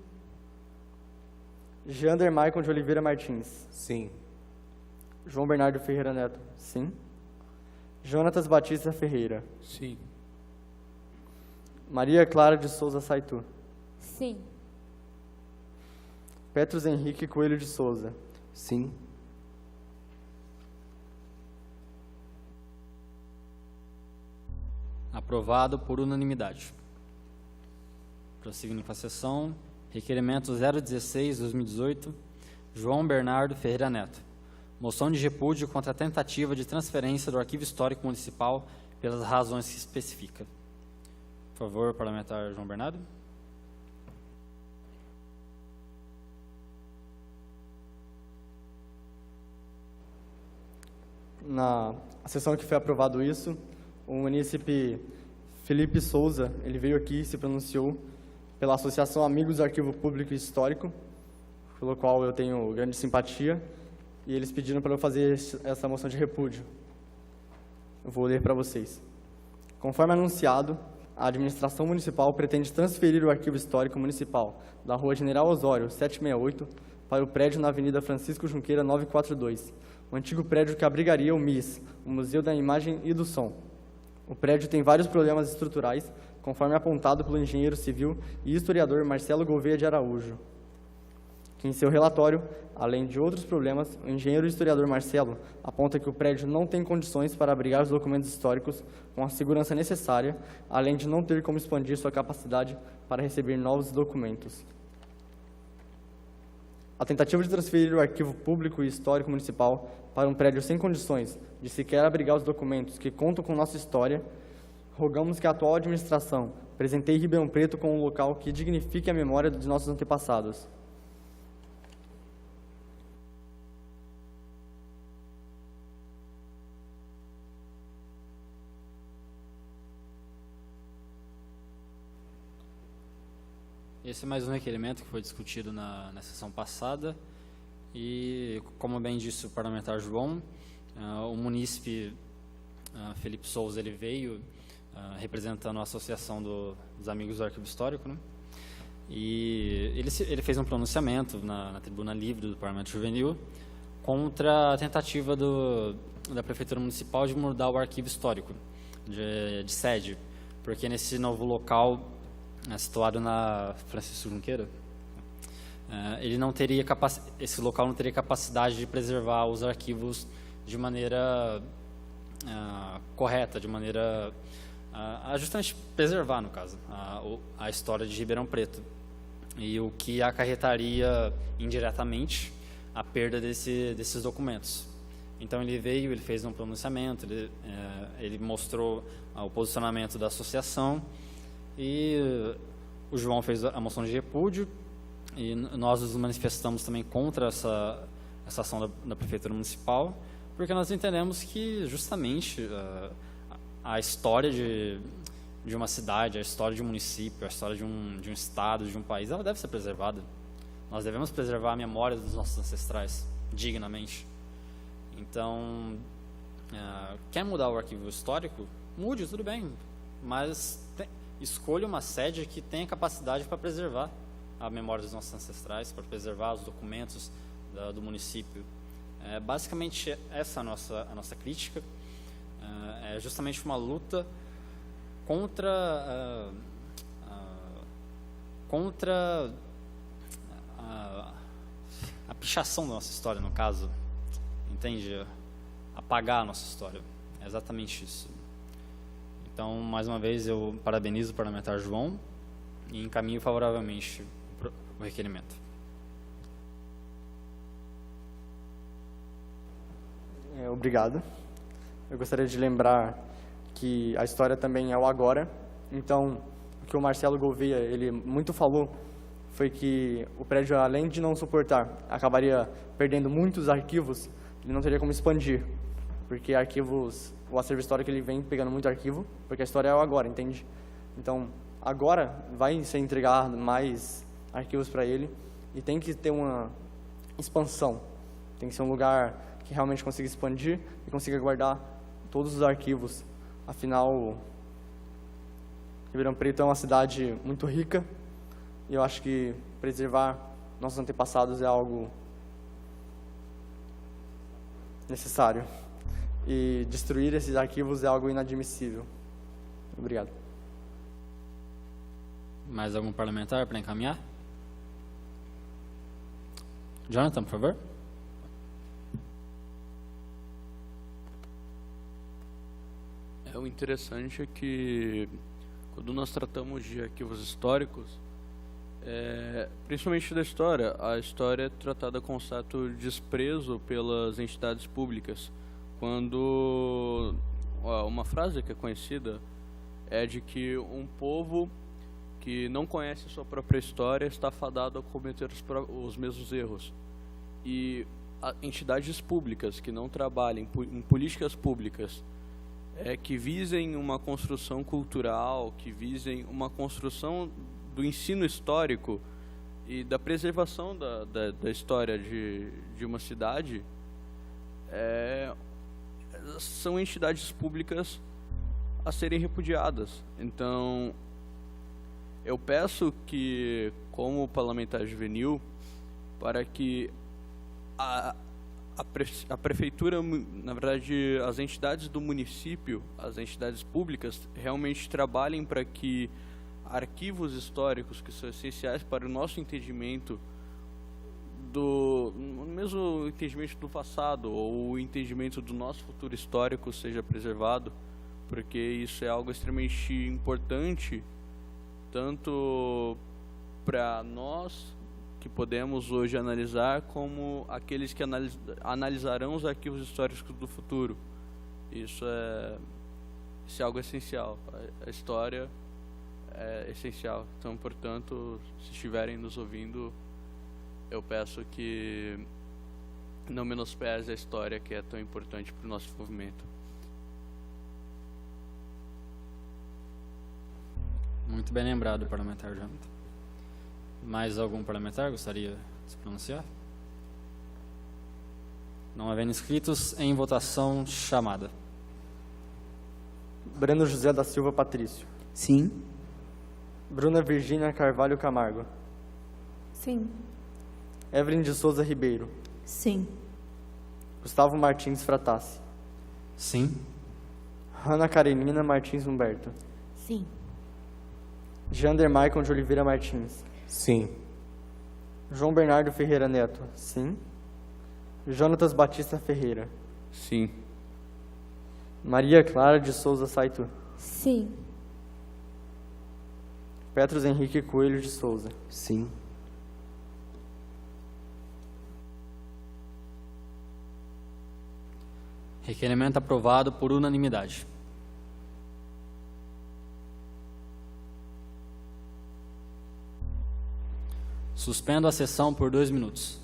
Jander Maicon de Oliveira Martins. Sim. João Bernardo Ferreira Neto. Sim. Jonatas Batista Ferreira. Sim. Maria Clara de Souza Saitu. Sim. Petros Henrique Coelho de Souza. Sim. Aprovado por unanimidade. Prosseguindo com a sessão, requerimento 016/2018, João Bernardo Ferreira Neto. Moção de repúdio contra a tentativa de transferência do Arquivo Histórico Municipal pelas razões que especifica. Por favor, parlamentar João Bernardo. Na sessão que foi aprovado isso, o munícipe Felipe Souza, ele veio aqui e se pronunciou pela Associação Amigos do Arquivo Público e Histórico, pelo qual eu tenho grande simpatia, e eles pediram para eu fazer essa moção de repúdio. Eu vou ler para vocês. Conforme anunciado, a administração municipal pretende transferir o Arquivo Histórico Municipal da Rua General Osório, 768, para o prédio na Avenida Francisco Junqueira, 942, o antigo prédio que abrigaria o MIS, o Museu da Imagem e do Som. O prédio tem vários problemas estruturais, conforme apontado pelo engenheiro civil e historiador Marcelo Gouveia de Araújo, que em seu relatório, além de outros problemas, o engenheiro e historiador Marcelo aponta que o prédio não tem condições para abrigar os documentos históricos com a segurança necessária, além de não ter como expandir sua capacidade para receber novos documentos. A tentativa de transferir o Arquivo Público e Histórico Municipal para um prédio sem condições de sequer abrigar os documentos que contam com nossa história, rogamos que a atual administração presenteie Ribeirão Preto com um local que dignifique a memória de nossos antepassados. Esse é mais um requerimento que foi discutido na sessão passada e, como bem disse o parlamentar João, o munícipe Felipe Souza, ele veio representando a Associação dos Amigos do Arquivo Histórico, né? E ele fez um pronunciamento na tribuna livre do Parlamento Juvenil contra a tentativa da Prefeitura Municipal de mudar o arquivo histórico de sede, porque nesse novo local, situado na Francisco Junqueira, esse local não teria capacidade de preservar os arquivos de maneira correta, de maneira justamente preservar, no caso, a história de Ribeirão Preto, e o que acarretaria indiretamente a perda desses documentos. Então ele fez um pronunciamento, ele mostrou o posicionamento da associação, e o João fez a moção de repúdio, e nós nos manifestamos também contra essa ação da Prefeitura Municipal, porque nós entendemos que justamente a história de uma cidade, a história de um município, a história de um estado, de um país, ela deve ser preservada. Nós devemos preservar a memória dos nossos ancestrais, dignamente. Então, quer mudar o arquivo histórico? Mude, tudo bem, mas escolha uma sede que tenha capacidade para preservar a memória dos nossos ancestrais, para preservar os documentos do município. Basicamente, essa é a nossa crítica. É justamente uma luta contra a pichação da nossa história, no caso, entende? Apagar a nossa história. É exatamente isso. Então, mais uma vez, eu parabenizo o parlamentar João e encaminho favoravelmente o requerimento. Obrigado. Eu gostaria de lembrar que a história também é o agora. Então, o que o Marcelo Gouveia, ele muito falou, foi que o prédio, além de não suportar, acabaria perdendo muitos arquivos, ele não teria como expandir, porque arquivos, o acervo histórico, ele vem pegando muito arquivo, porque a história é o agora, entende? Então, agora vai ser entregado mais arquivos para ele, e tem que ter uma expansão, tem que ser um lugar que realmente consiga expandir e consiga guardar todos os arquivos. Afinal, Ribeirão Preto é uma cidade muito rica, e eu acho que preservar nossos antepassados é algo necessário. E destruir esses arquivos é algo inadmissível. Obrigado. Mais algum parlamentar para encaminhar? Jonathan, por favor. O interessante é que, quando nós tratamos de arquivos históricos, principalmente da história, a história é tratada com certo desprezo pelas entidades públicas. Quando uma frase que é conhecida é de que um povo que não conhece a sua própria história está fadado a cometer os mesmos erros. E entidades públicas que não trabalhem em políticas públicas, que visem uma construção cultural, que visem uma construção do ensino histórico e da preservação da história de uma cidade, são entidades públicas a serem repudiadas. Então, eu peço que, como parlamentar juvenil, para que a prefeitura, na verdade, as entidades do município, as entidades públicas, realmente trabalhem para que arquivos históricos que são essenciais para o nosso entendimento mesmo entendimento do passado ou o entendimento do nosso futuro histórico seja preservado, porque isso é algo extremamente importante, tanto para nós que podemos hoje analisar, como aqueles que analisarão os arquivos históricos do futuro. Isso é algo essencial. A história é essencial. Então, portanto, se estiverem nos ouvindo, eu peço que não menospreze a história, que é tão importante para o nosso desenvolvimento. Muito bem lembrado, parlamentar Jonathan. Mais algum parlamentar gostaria de se pronunciar? Não havendo inscritos, em votação chamada. Breno José da Silva Patrício. Sim. Bruna Virgínia Carvalho Camargo. Sim. Evelyn de Souza Ribeiro. Sim. Gustavo Martins Fratassi. Sim. Ana Karenina Martins Humberto. Sim. Jander Maicon de Oliveira Martins. Sim. João Bernardo Ferreira Neto. Sim. Jonatas Batista Ferreira. Sim. Maria Clara de Souza Saitu. Sim. Petros Henrique Coelho de Souza. Sim. Requerimento aprovado por unanimidade. Suspendo a sessão por 2 minutos.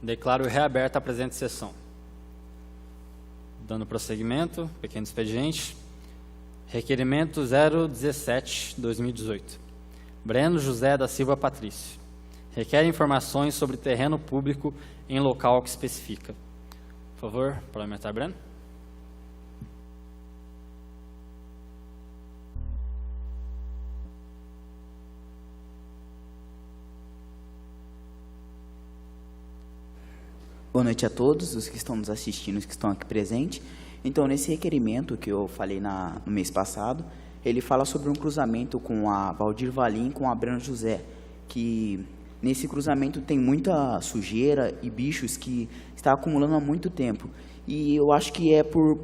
Declaro reaberta a presente sessão. Dando prosseguimento, pequeno expediente. Requerimento 017/2018. Breno José da Silva Patrício. Requer informações sobre terreno público em local que especifica. Por favor, parlamentar Breno. Boa noite a todos os que estão nos assistindo, os que estão aqui presentes. Então, nesse requerimento que eu falei no mês passado, ele fala sobre um cruzamento com a Valdir Valim com a Breno José, que nesse cruzamento tem muita sujeira e bichos que está acumulando há muito tempo. E eu acho que é por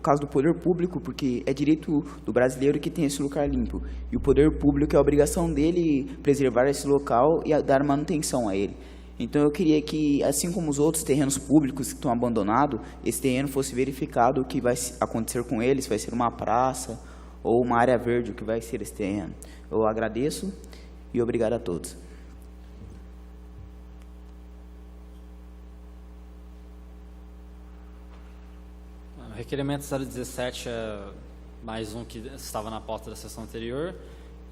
causa do poder público, porque é direito do brasileiro que tem esse lugar limpo. E o poder público é a obrigação dele preservar esse local e dar manutenção a ele. Então eu queria que, assim como os outros terrenos públicos que estão abandonados, esse terreno fosse verificado o que vai acontecer com eles, se vai ser uma praça ou uma área verde, o que vai ser esse terreno. Eu agradeço e obrigado a todos. O requerimento 017 é mais um que estava na pauta da sessão anterior,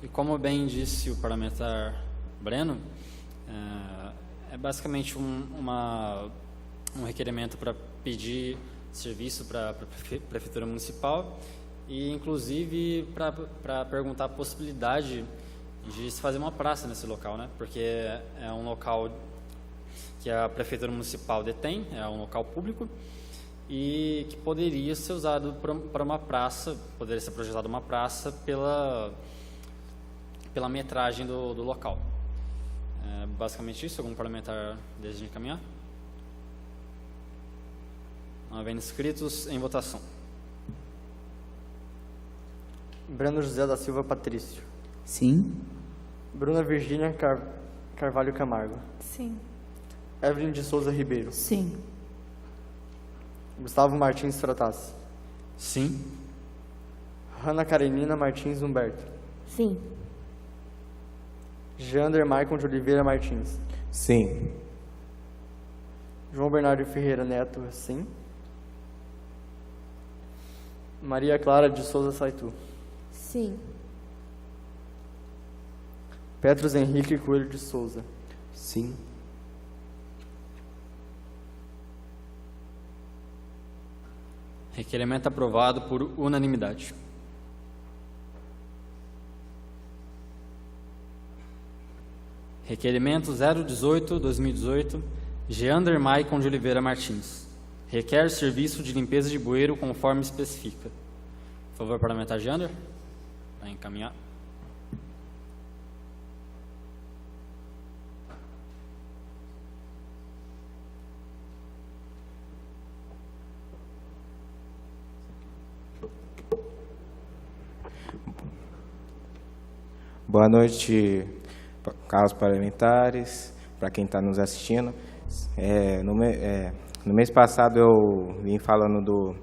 e como bem disse o parlamentar Breno, é basicamente um requerimento para pedir serviço para a Prefeitura Municipal e, inclusive, para perguntar a possibilidade de se fazer uma praça nesse local, né? Porque é um local que a Prefeitura Municipal detém, é um local público, e que poderia ser usado para uma praça, poderia ser projetada uma praça pela metragem do local. É basicamente isso. Algum parlamentar deseja encaminhar? Não havendo inscritos, em votação. Breno José da Silva Patrício. Sim. Bruna Virgínia Carvalho Camargo. Sim. Evelyn de Souza Ribeiro. Sim. Gustavo Martins Fratassi. Sim. Hanna Karenina Martins Humberto. Sim. Jander Maicon de Oliveira Martins. Sim. João Bernardo Ferreira Neto. Sim. Maria Clara de Souza Saitu. Sim. Petros Henrique Coelho de Souza. Sim. Requerimento aprovado por unanimidade. Requerimento 018/2018, Geander Maicon de Oliveira Martins. Requer serviço de limpeza de bueiro conforme especifica. Por favor, parlamentar Geander. Vai encaminhar. Boa noite, caros parlamentares, para quem está nos assistindo. No mês passado eu vim falando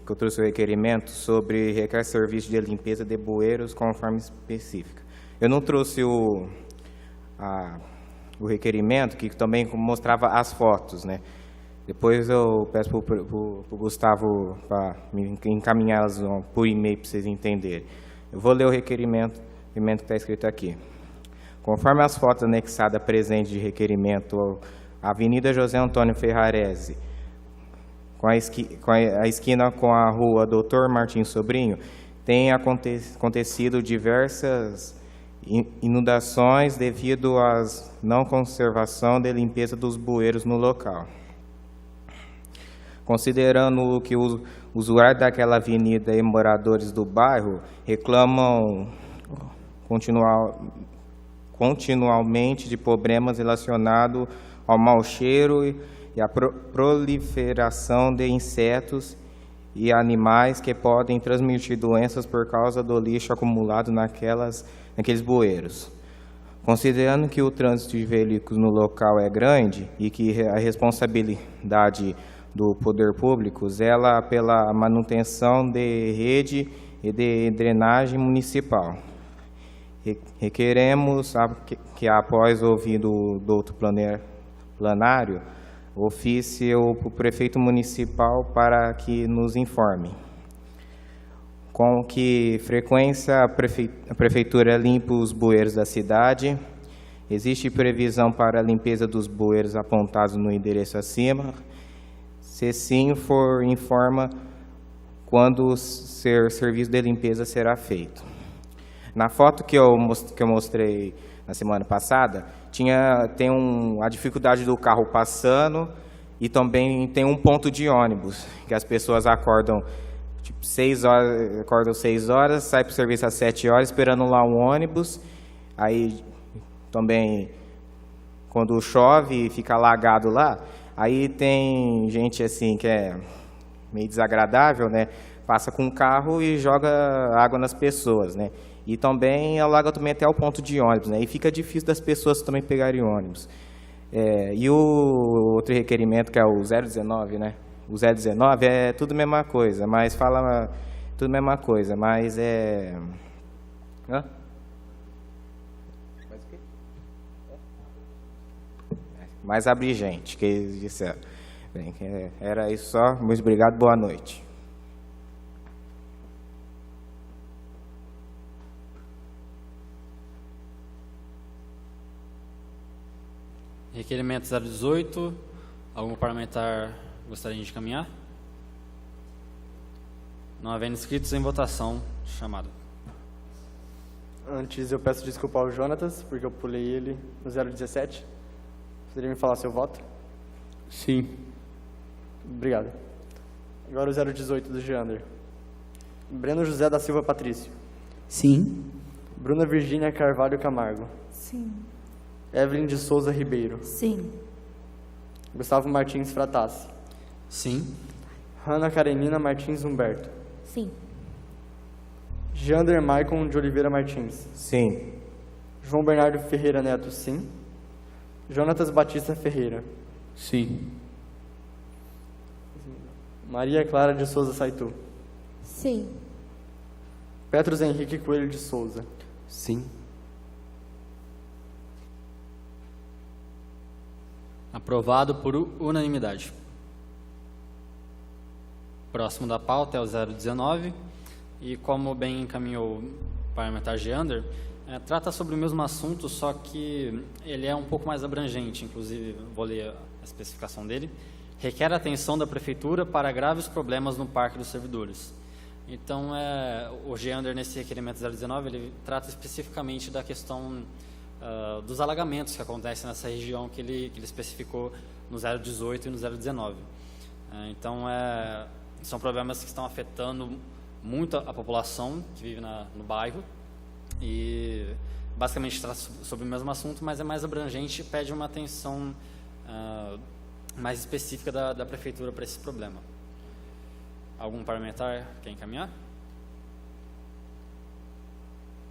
que eu trouxe o requerimento sobre requer serviço de limpeza de bueiros conforme específica. Eu não trouxe o requerimento que também mostrava as fotos, né? Depois eu peço para o Gustavo para me encaminhá-las por e-mail para vocês entenderem. Eu vou ler o requerimento que está escrito aqui. Conforme as fotos anexadas presentes de requerimento, a Avenida José Antônio Ferrarese, com a esquina com a rua Dr. Martins Sobrinho, tem acontecido diversas inundações devido à não conservação de limpeza dos bueiros no local. Considerando que os usuários daquela avenida e moradores do bairro reclamam continuamente de problemas relacionados ao mau cheiro e à proliferação de insetos e animais que podem transmitir doenças por causa do lixo acumulado naqueles bueiros. Considerando que o trânsito de veículos no local é grande e que a responsabilidade do poder público zela pela manutenção de rede e de drenagem municipal, requeremos que, após ouvido o doutor planário, ofício o prefeito municipal para que nos informe com que frequência a prefeitura limpa os bueiros da cidade, existe previsão para a limpeza dos bueiros apontados no endereço acima, se sim for, informa quando o serviço de limpeza será feito. Na foto que eu mostrei na semana passada, tem a dificuldade do carro passando e também tem um ponto de ônibus, que as pessoas acordam tipo 6 horas, saem para o serviço às 7 horas, esperando lá um ônibus. Aí também, quando chove e fica alagado lá, aí tem gente assim que é meio desagradável, né? Passa com o carro e joga água nas pessoas, né? E também alaga também até o ponto de ônibus, né? E fica difícil das pessoas também pegarem ônibus. E o outro requerimento, que é o 019, né? O 019 é tudo a mesma coisa, mas tudo a mesma coisa, mas é... Hã? Mais abrangente, que eles disseram. Bem, era isso só. Muito obrigado, boa noite. Requerimento 018. Algum parlamentar gostaria de encaminhar? Não havendo inscritos em votação, chamado. Antes eu peço desculpa ao Jonatas, porque eu pulei ele no 017. Poderia me falar seu voto? Sim. Obrigado. Agora o 018 do Geander. Breno José da Silva Patrício. Sim. Bruna Virgínia Carvalho Camargo. Sim. Evelyn de Souza Ribeiro. Sim. Gustavo Martins Fratassi. Sim. Hanna Karenina Martins Humberto. Sim. Geander Maicon de Oliveira Martins. Sim. João Bernardo Ferreira Neto, sim. Jonatas Batista Ferreira. Sim. Maria Clara de Souza Saitu. Sim. Petros Henrique Coelho de Souza. Sim. Aprovado por unanimidade. Próximo da pauta é o 019, e como bem encaminhou o parlamentar Geander, trata sobre o mesmo assunto, só que ele é um pouco mais abrangente, inclusive vou ler a especificação dele. Requer a atenção da Prefeitura para graves problemas no Parque dos Servidores. Então, o Geander, nesse requerimento 019, ele trata especificamente da questão dos alagamentos que acontecem nessa região que ele especificou no 018 e no 019. Então, são problemas que estão afetando muito a população que vive no bairro, e basicamente trata sobre o mesmo assunto, mas é mais abrangente e pede uma atenção mais específica da Prefeitura para esse problema. Algum parlamentar quer encaminhar?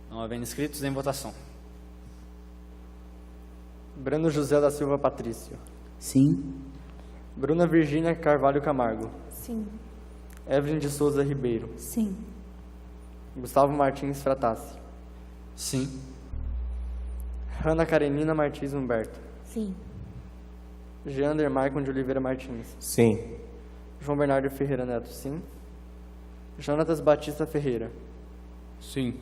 Não havendo inscritos, em votação. Breno José da Silva Patrício. Sim. Bruna Virgínia Carvalho Camargo. Sim. Evelyn de Souza Ribeiro. Sim. Gustavo Martins Fratassi. Sim. Hanna Karenina Martins Humberto. Sim. Geander Maicon de Oliveira Martins. Sim. João Bernardo Ferreira Neto, sim. Jonatas Batista Ferreira. Sim.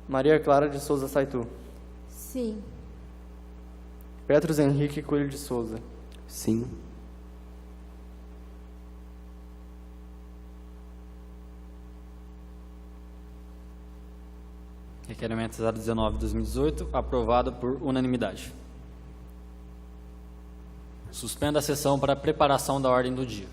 Maria Clara de Souza Saitu. Sim. Petros Henrique Coelho de Souza. Sim. Requerimento 019/2018, aprovado por unanimidade. Suspenda a sessão para a preparação da ordem do dia.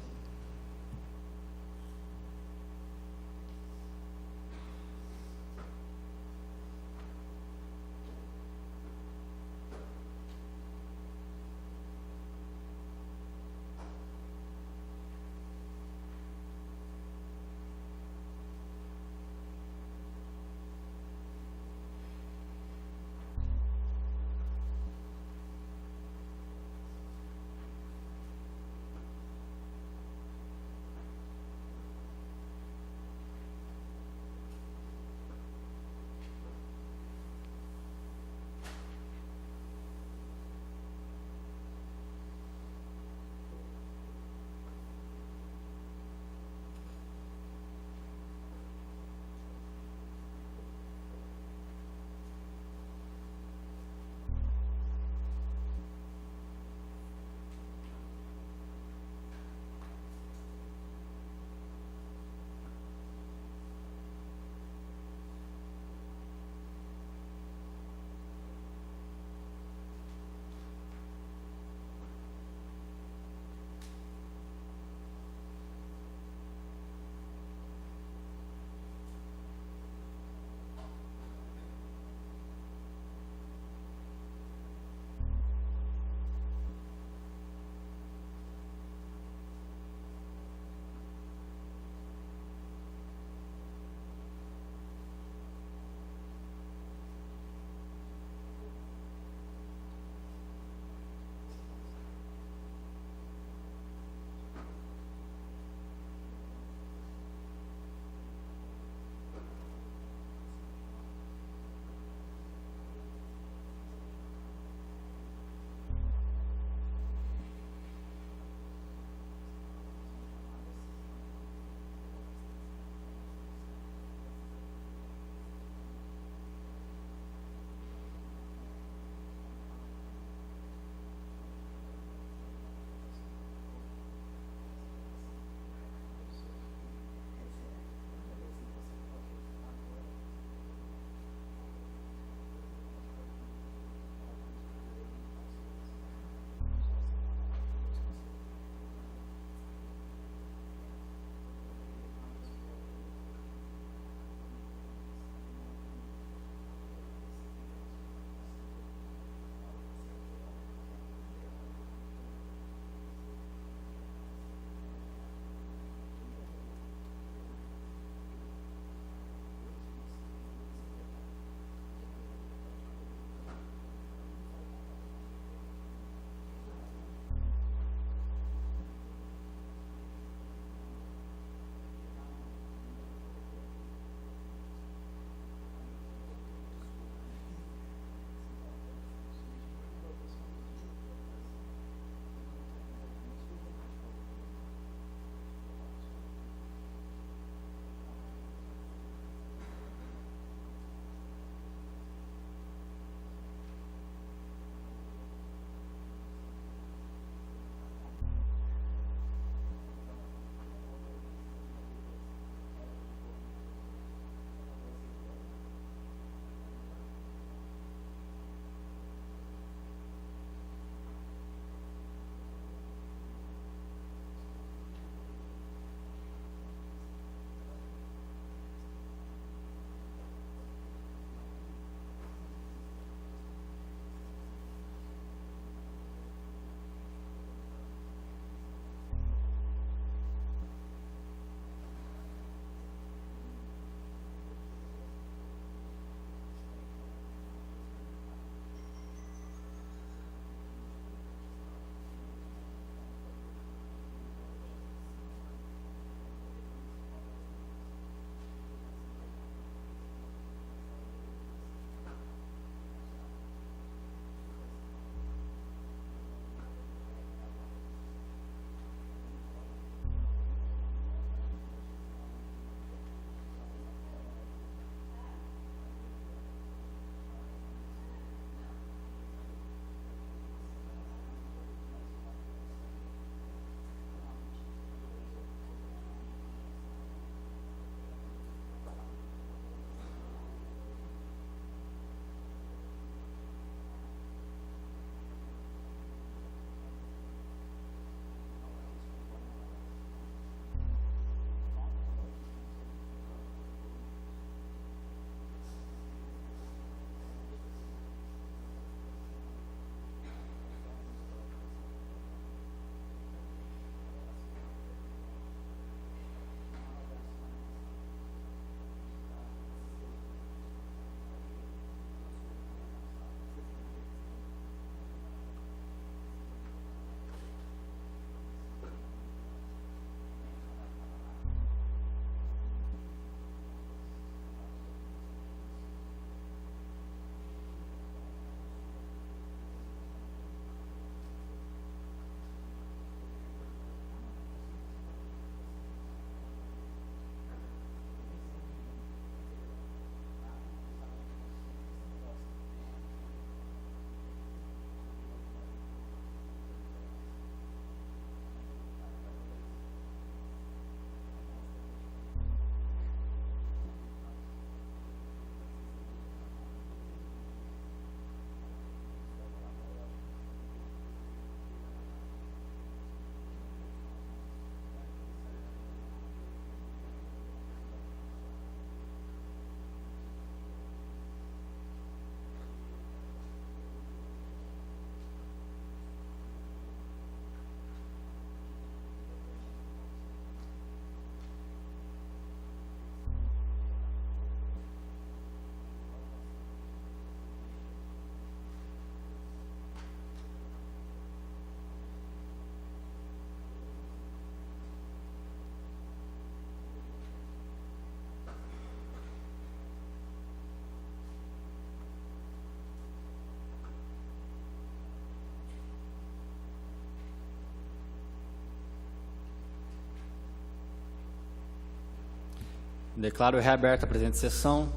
Declaro reaberta a presente sessão.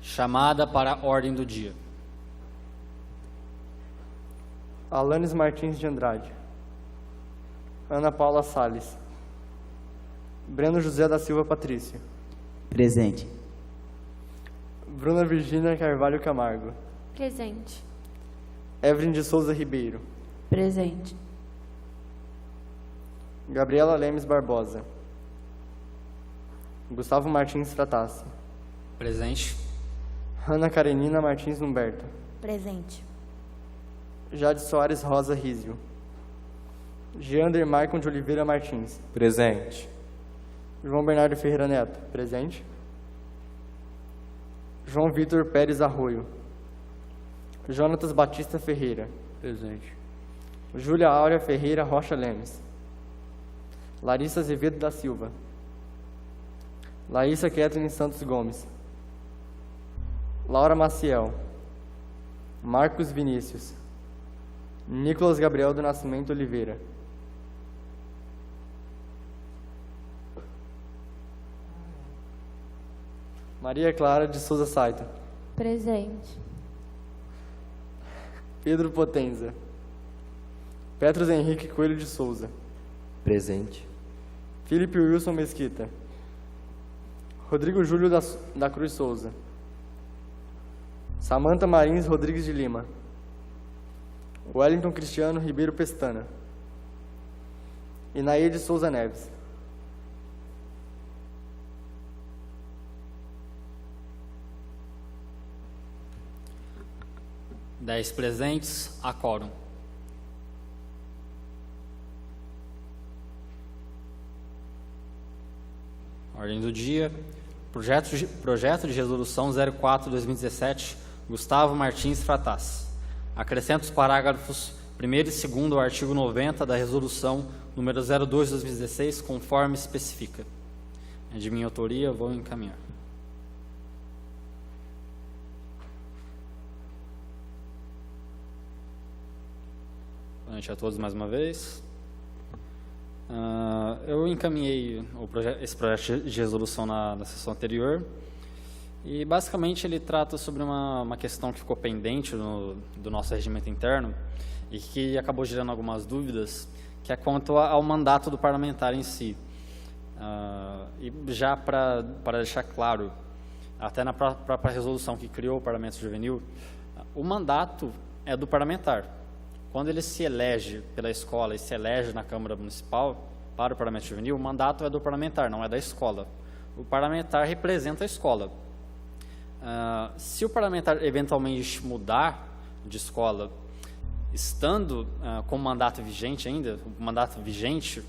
Chamada para a ordem do dia. Alanes Martins de Andrade. Ana Paula Salles. Breno José da Silva Patrício. Presente. Bruna Virgínia Carvalho Camargo. Presente. Evelyn de Souza Ribeiro. Presente. Gabriela Lemes Barbosa. Gustavo Martins Fratassi. Presente. Ana Karenina Martins Humberto. Presente. Jade Soares Rosa Rizio. Geander Maicon de Oliveira Martins. Presente. João Bernardo Ferreira Neto. Presente. João Vitor Pérez Arroio. Jonatas Batista Ferreira. Presente. Júlia Áurea Ferreira Rocha Lemes. Larissa Azevedo da Silva. Laísa Kathleen Santos Gomes. Laura Maciel. Marcos Vinícius. Nicolas Gabriel do Nascimento Oliveira. Maria Clara de Souza Saito. Presente. Pedro Potenza. Petros Henrique Coelho de Souza. Presente. Felipe Wilson Mesquita. Rodrigo Júlio da Cruz Souza. Samanta Marins Rodrigues de Lima. Wellington Cristiano Ribeiro Pestana. Inaê de Souza Neves. Dez presentes, a quórum. Ordem do dia. Projeto de Resolução 04/2017, Gustavo Martins Fratassi. Acrescenta os parágrafos 1º e 2º ao artigo 90 da Resolução número 02/2016, conforme especifica. É de minha autoria, vou encaminhar. Boa noite a todos mais uma vez. Eu encaminhei esse projeto de resolução na sessão anterior e basicamente ele trata sobre uma questão que ficou pendente do nosso regimento interno e que acabou gerando algumas dúvidas, que é quanto ao mandato do parlamentar em si. E já para deixar claro, até na própria resolução que criou o Parlamento Juvenil, o mandato é do parlamentar. Quando ele se elege pela escola e se elege na Câmara Municipal para o Parlamento Juvenil, o mandato é do parlamentar, não é da escola. O parlamentar representa a escola. Se o parlamentar eventualmente mudar de escola, estando com o mandato vigente ainda, o mandato vigente,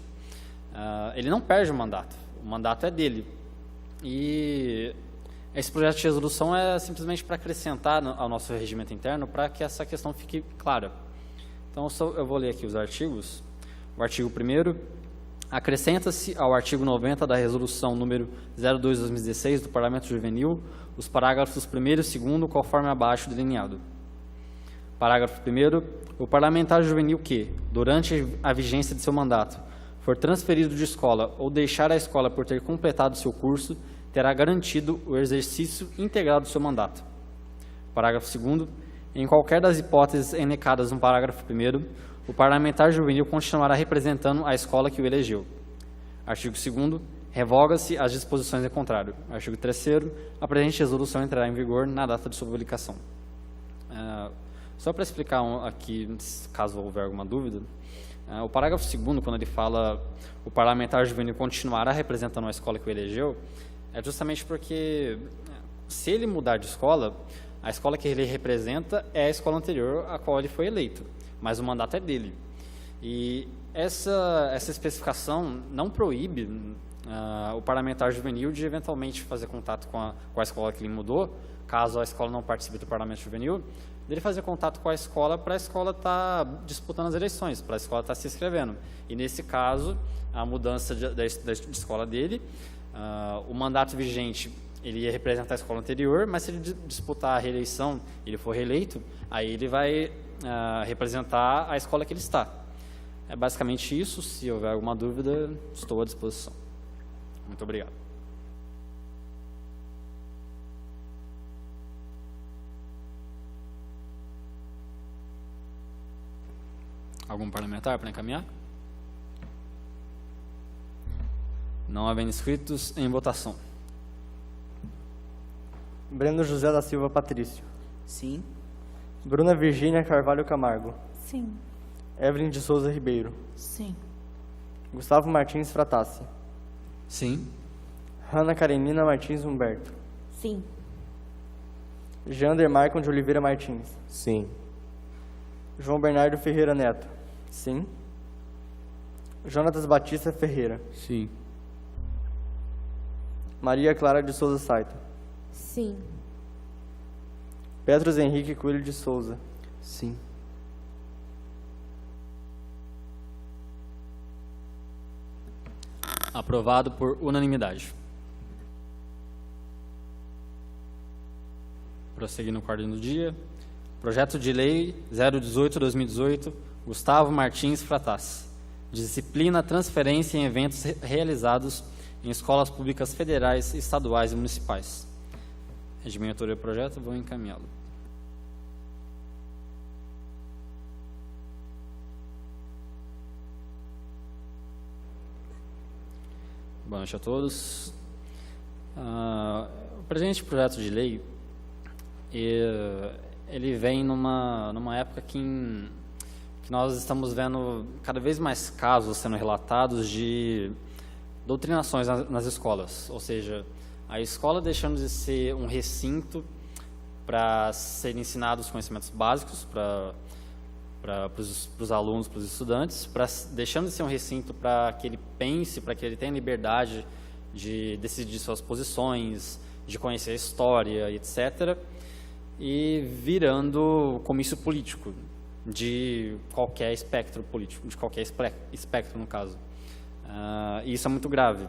ele não perde o mandato é dele. E esse projeto de resolução é simplesmente para acrescentar ao nosso regimento interno para que essa questão fique clara. Então, eu vou ler aqui os artigos. O artigo 1º, acrescenta-se ao artigo 90 da Resolução número 02/2016 do Parlamento Juvenil os parágrafos 1º e 2º, conforme abaixo delineado. Parágrafo 1º, o parlamentar juvenil que, durante a vigência de seu mandato, for transferido de escola ou deixar a escola por ter completado seu curso, terá garantido o exercício integral do seu mandato. Parágrafo 2º, em qualquer das hipóteses elencadas no parágrafo 1º, o parlamentar juvenil continuará representando a escola que o elegeu. Artigo 2º, revoga-se as disposições em contrário. Artigo 3º, a presente resolução entrará em vigor na data de sua publicação. Só para explicar aqui, caso houver alguma dúvida, o parágrafo 2º, quando ele fala o parlamentar juvenil continuará representando a escola que o elegeu, é justamente porque se ele mudar de escola, a escola que ele representa é a escola anterior a qual ele foi eleito, mas o mandato é dele. E essa especificação não proíbe o parlamentar juvenil de eventualmente fazer contato com a escola que ele mudou, caso a escola não participe do parlamento juvenil, dele fazer contato com a escola para a escola estar disputando as eleições, para a escola estar se inscrevendo. E nesse caso, a mudança da escola dele, o mandato vigente, ele ia representar a escola anterior, mas se ele disputar a reeleição e ele for reeleito, aí ele vai representar a escola que ele está. É basicamente isso. Se houver alguma dúvida, estou à disposição. Muito obrigado. Algum parlamentar para encaminhar? Não havendo inscritos, em votação. Breno José da Silva Patrício. Sim. Bruna Virgínia Carvalho Camargo. Sim. Evelyn de Souza Ribeiro. Sim. Gustavo Martins Fratassi. Sim. Hanna Karenina Martins Humberto. Sim. Jander Maicon de Oliveira Martins. Sim. João Bernardo Ferreira Neto. Sim. Jonatas Batista Ferreira. Sim. Maria Clara de Souza Saito. Sim. Petros Henrique Coelho de Souza. Sim. Aprovado por unanimidade. Prosseguindo com a ordem do dia. Projeto de Lei 018/2018, Gustavo Martins Fratassi. Disciplina, transferência em eventos realizados em escolas públicas federais, estaduais e municipais. Regimento do projeto, vou encaminhá-lo. Boa noite a todos. O presente projeto de lei, ele vem numa época que nós estamos vendo cada vez mais casos sendo relatados de doutrinações nas escolas, ou seja, a escola deixando de ser um recinto para serem ensinados conhecimentos básicos para os alunos, para os estudantes, deixando de ser um recinto para que ele pense, para que ele tenha liberdade de decidir suas posições, de conhecer a história, etc., e virando comício político de qualquer espectro político, de qualquer espectro, no caso. E isso é muito grave.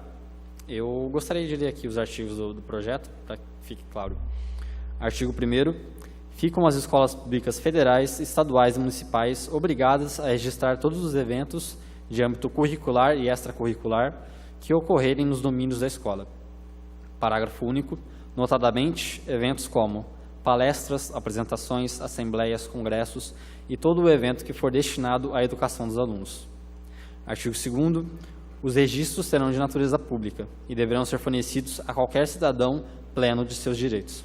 Eu gostaria de ler aqui os artigos do projeto, para que fique claro. Artigo 1º. Ficam as escolas públicas federais, estaduais e municipais obrigadas a registrar todos os eventos de âmbito curricular e extracurricular que ocorrerem nos domínios da escola. Parágrafo único. Notadamente, eventos como palestras, apresentações, assembleias, congressos e todo o evento que for destinado à educação dos alunos. Artigo 2º. Os registros serão de natureza pública e deverão ser fornecidos a qualquer cidadão pleno de seus direitos.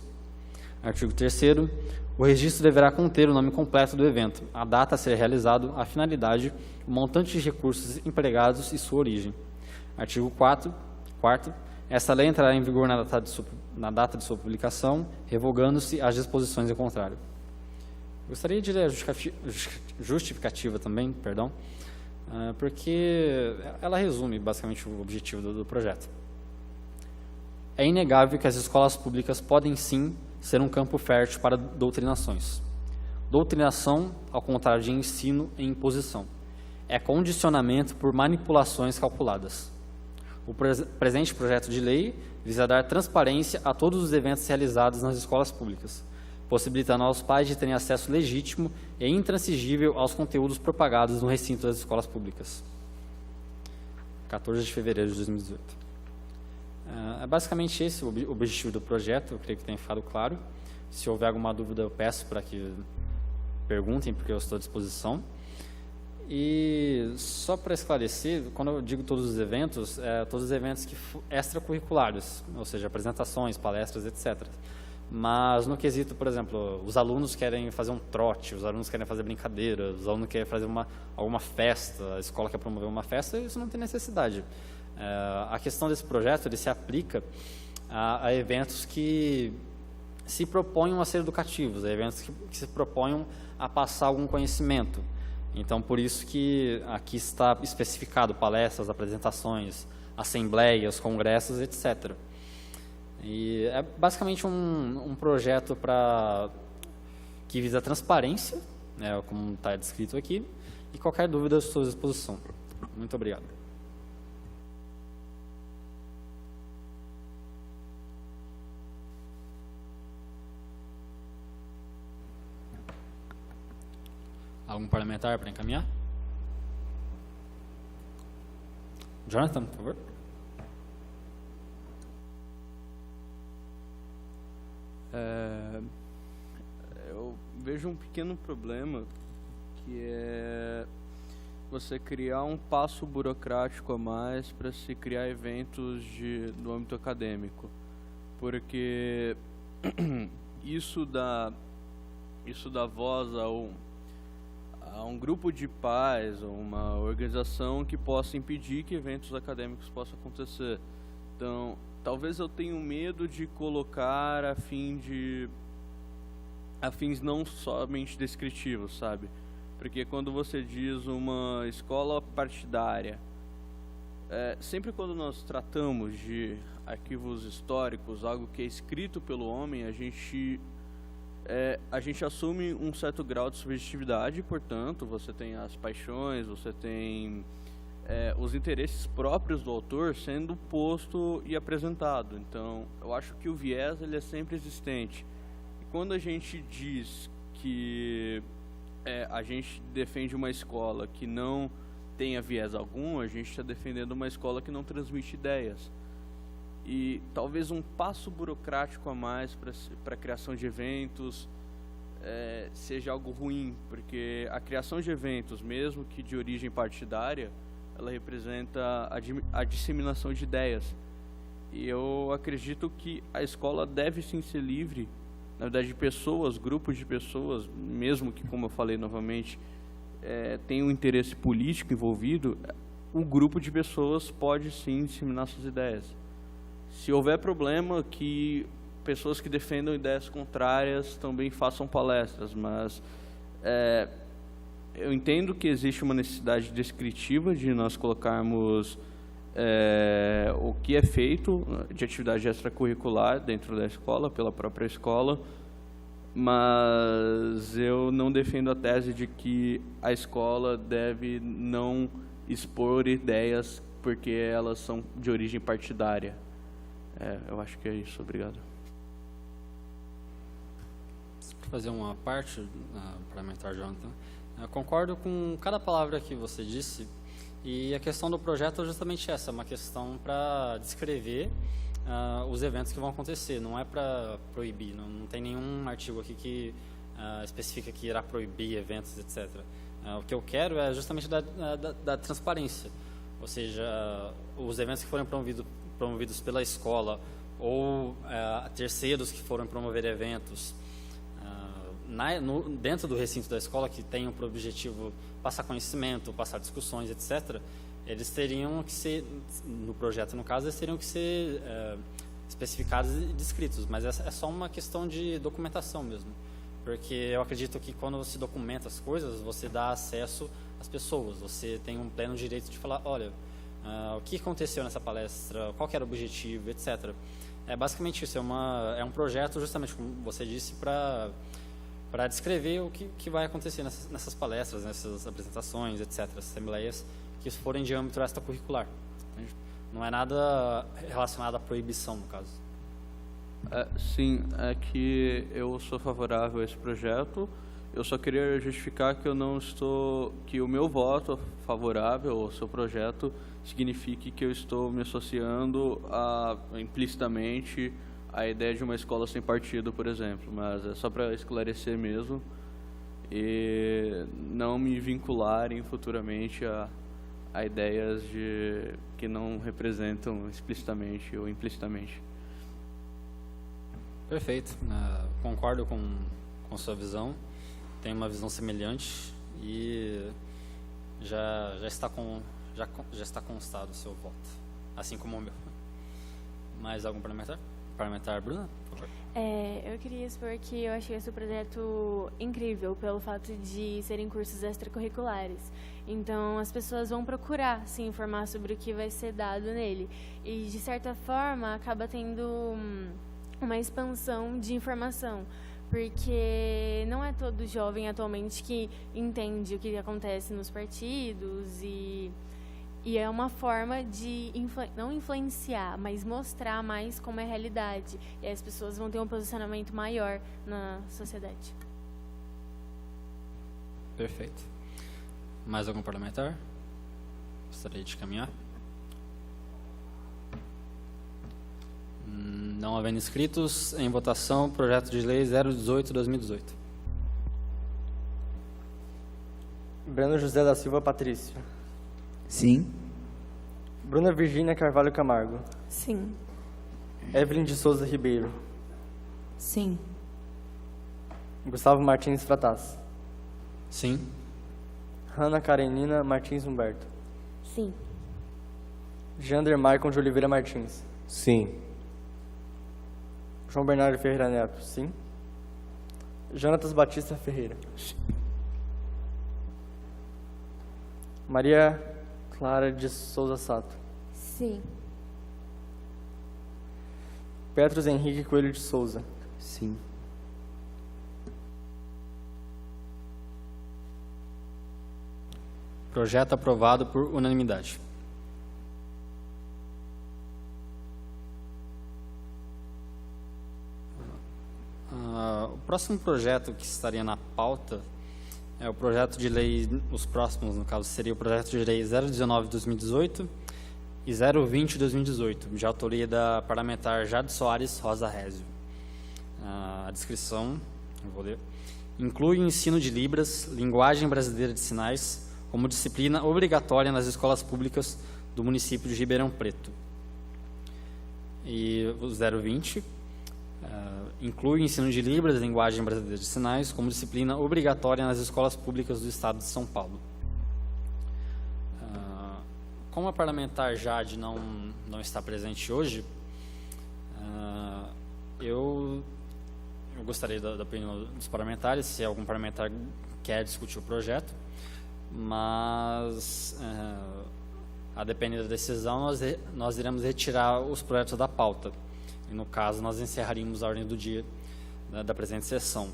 Artigo 3º. O registro deverá conter o nome completo do evento, a data a ser realizado, a finalidade, o montante de recursos empregados e sua origem. Artigo 4º. Esta lei entrará em vigor na data de sua publicação, revogando-se as disposições em contrário. Gostaria de ler a justificativa também, porque ela resume basicamente o objetivo do projeto. É inegável que as escolas públicas podem sim ser um campo fértil para doutrinações. Doutrinação, ao contrário de ensino e imposição, é condicionamento por manipulações calculadas. O presente projeto de lei visa dar transparência a todos os eventos realizados nas escolas públicas, possibilitando aos pais de terem acesso legítimo e intransfigível aos conteúdos propagados no recinto das escolas públicas. 14 de fevereiro de 2018. É basicamente esse o objetivo do projeto, eu creio que tenha ficado claro. Se houver alguma dúvida, eu peço para que perguntem, porque eu estou à disposição. E só para esclarecer, quando eu digo todos os eventos extracurriculares, ou seja, apresentações, palestras, etc. Mas no quesito, por exemplo, os alunos querem fazer um trote, os alunos querem fazer brincadeira, os alunos querem fazer alguma festa, a escola quer promover uma festa, isso não tem necessidade. A questão desse projeto, ele se aplica a eventos que se proponham a ser educativos, a eventos que se proponham a passar algum conhecimento. Então, por isso que aqui está especificado palestras, apresentações, assembleias, congressos, etc. E é basicamente um projeto que visa a transparência, né, como está descrito aqui, e qualquer dúvida eu estou à disposição. Muito obrigado. Algum parlamentar para encaminhar? Jonathan, por favor. Eu vejo um pequeno problema, que é você criar um passo burocrático a mais para se criar eventos do âmbito acadêmico, porque isso dá voz a um grupo de pais ou uma organização que possa impedir que eventos acadêmicos possam acontecer. Então, talvez eu tenha medo de colocar a fins não somente descritivos, sabe? Porque quando você diz uma escola partidária, sempre quando nós tratamos de arquivos históricos, algo que é escrito pelo homem, a gente assume um certo grau de subjetividade, portanto, você tem as paixões, você tem os interesses próprios do autor sendo posto e apresentado. Então, eu acho que o viés ele é sempre existente. E quando a gente diz que a gente defende uma escola que não tenha viés algum, a gente está defendendo uma escola que não transmite ideias. E talvez um passo burocrático a mais para a criação de eventos seja algo ruim, porque a criação de eventos, mesmo que de origem partidária, ela representa a disseminação de ideias. E eu acredito que a escola deve sim ser livre, na verdade, de pessoas, grupos de pessoas, mesmo que, como eu falei novamente, tenha um interesse político envolvido, um grupo de pessoas pode sim disseminar suas ideias. Se houver problema, que pessoas que defendam ideias contrárias também façam palestras, mas eu entendo que existe uma necessidade descritiva de nós colocarmos o que é feito de atividade extracurricular dentro da escola, pela própria escola, mas eu não defendo a tese de que a escola deve não expor ideias porque elas são de origem partidária. Eu acho que é isso. Obrigado. Vou fazer uma parte, parlamentar Jonathan. Eu concordo com cada palavra que você disse, e a questão do projeto é justamente essa, é uma questão para descrever os eventos que vão acontecer, não é para proibir, não tem nenhum artigo aqui que especifica que irá proibir eventos, etc. O que eu quero é justamente da transparência, ou seja, os eventos que forem promovidos pela escola ou terceiros que foram promover eventos dentro do recinto da escola, que tenham por objetivo passar conhecimento, passar discussões, etc., eles teriam que ser, no projeto no caso, eles teriam que ser especificados e descritos, mas é só uma questão de documentação mesmo, porque eu acredito que quando você documenta as coisas, você dá acesso às pessoas, você tem um pleno direito de falar, olha, o que aconteceu nessa palestra, qual que era o objetivo, etc. É basicamente isso, é um projeto, justamente como você disse, para descrever o que vai acontecer nessas palestras, nessas apresentações, etc., assembleias que forem de âmbito extracurricular. Entende? Não é nada relacionado à proibição, no caso. Sim, é que eu sou favorável a esse projeto. Eu só queria justificar que que o meu voto favorável ao seu projeto signifique que eu estou me associando implicitamente à ideia de uma escola sem partido, por exemplo, mas é só para esclarecer mesmo e não me vincularem futuramente a ideias que não representam explicitamente ou implicitamente. Perfeito, concordo com sua visão, tenho uma visão semelhante e já está constado o seu voto, assim como o meu. Mais algum parlamentar? Parlamentar Bruna, por favor. Eu queria expor que eu achei esse projeto incrível pelo fato de serem cursos extracurriculares. Então, as pessoas vão procurar se informar sobre o que vai ser dado nele. E, de certa forma, acaba tendo uma expansão de informação. Porque não é todo jovem atualmente que entende o que acontece nos partidos e é uma forma de não influenciar, mas mostrar mais como é a realidade. E aí as pessoas vão ter um posicionamento maior na sociedade. Perfeito. Mais algum parlamentar? Gostaria de caminhar? Não havendo inscritos, em votação, projeto de lei 018/2018. Breno José da Silva Patrício. Sim. Bruna Virgínia Carvalho Camargo. Sim. Evelyn de Souza Ribeiro. Sim. Gustavo Martins Frataz. Sim. Hanna Karenina Martins Humberto. Sim. Jander Maicon de Oliveira Martins. Sim. João Bernardo Ferreira Neto. Sim. Jonatas Batista Ferreira. Sim. Maria Clara de Souza Sato. Sim. Petros Henrique Coelho de Souza. Sim. Projeto aprovado por unanimidade. O próximo projeto que estaria na pauta é o projeto de lei, os próximos, no caso, seria o projeto de lei 019 de 2018 e 020 de 2018, de autoria da parlamentar Jade Soares Rosa Rézio. A descrição, eu vou ler, inclui o ensino de Libras, linguagem brasileira de sinais, como disciplina obrigatória nas escolas públicas do município de Ribeirão Preto. E o 020 inclui o ensino de Libras, linguagem brasileira de sinais, como disciplina obrigatória nas escolas públicas do estado de São Paulo. Como a parlamentar Jade não está presente hoje, eu gostaria da opinião dos parlamentares, se algum parlamentar quer discutir o projeto, mas a depender da decisão nós iremos retirar os projetos da pauta. E, no caso, nós encerraríamos a ordem do dia da presente sessão.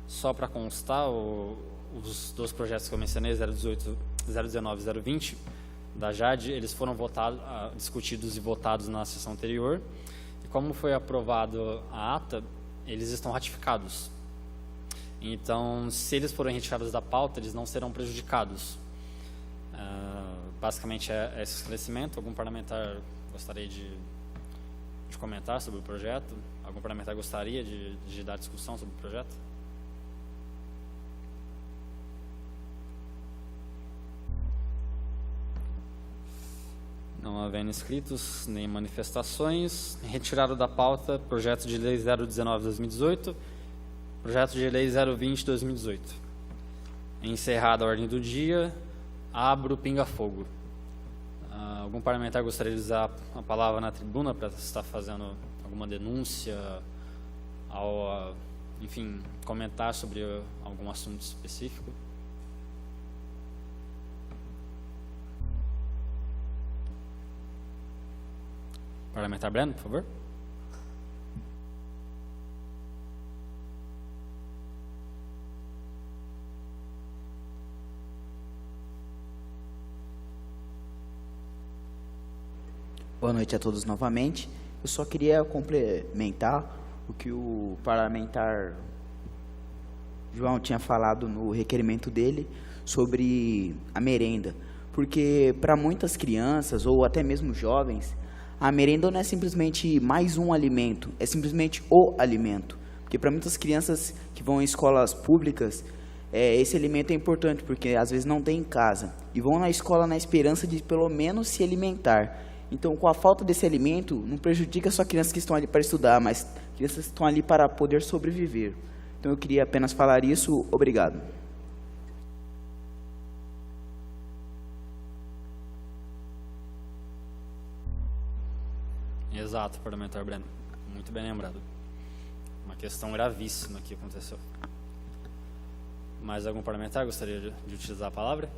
Só para constar, os dois projetos que eu mencionei, 019 e 020, da Jade, eles foram discutidos e votados na sessão anterior. E como foi aprovado a ata, eles estão ratificados. Então, se eles forem retirados da pauta, eles não serão prejudicados. Basicamente, é esse esclarecimento. Algum parlamentar gostaria de comentar sobre o projeto? Algum parlamentar gostaria de dar discussão sobre o projeto? Não havendo inscritos nem manifestações, retirado da pauta projeto de lei 019/2018, projeto de lei 020/2018. Encerrada a ordem do dia, abro o pinga-fogo. Algum parlamentar gostaria de usar a palavra na tribuna para estar fazendo alguma denúncia, enfim, comentar sobre algum assunto específico? Parlamentar Breno, por favor. Boa noite a todos novamente. Eu só queria complementar o que o parlamentar João tinha falado no requerimento dele sobre a merenda. Porque para muitas crianças, ou até mesmo jovens, a merenda não é simplesmente mais um alimento, é simplesmente o alimento. Porque para muitas crianças que vão em escolas públicas, esse alimento é importante, porque às vezes não tem em casa. E vão na escola na esperança de pelo menos se alimentar. Então, com a falta desse alimento, não prejudica só crianças que estão ali para estudar, mas crianças que estão ali para poder sobreviver. Então, eu queria apenas falar isso. Obrigado. Exato, parlamentar Breno. Muito bem lembrado. Uma questão gravíssima que aconteceu. Mais algum parlamentar gostaria de utilizar a palavra?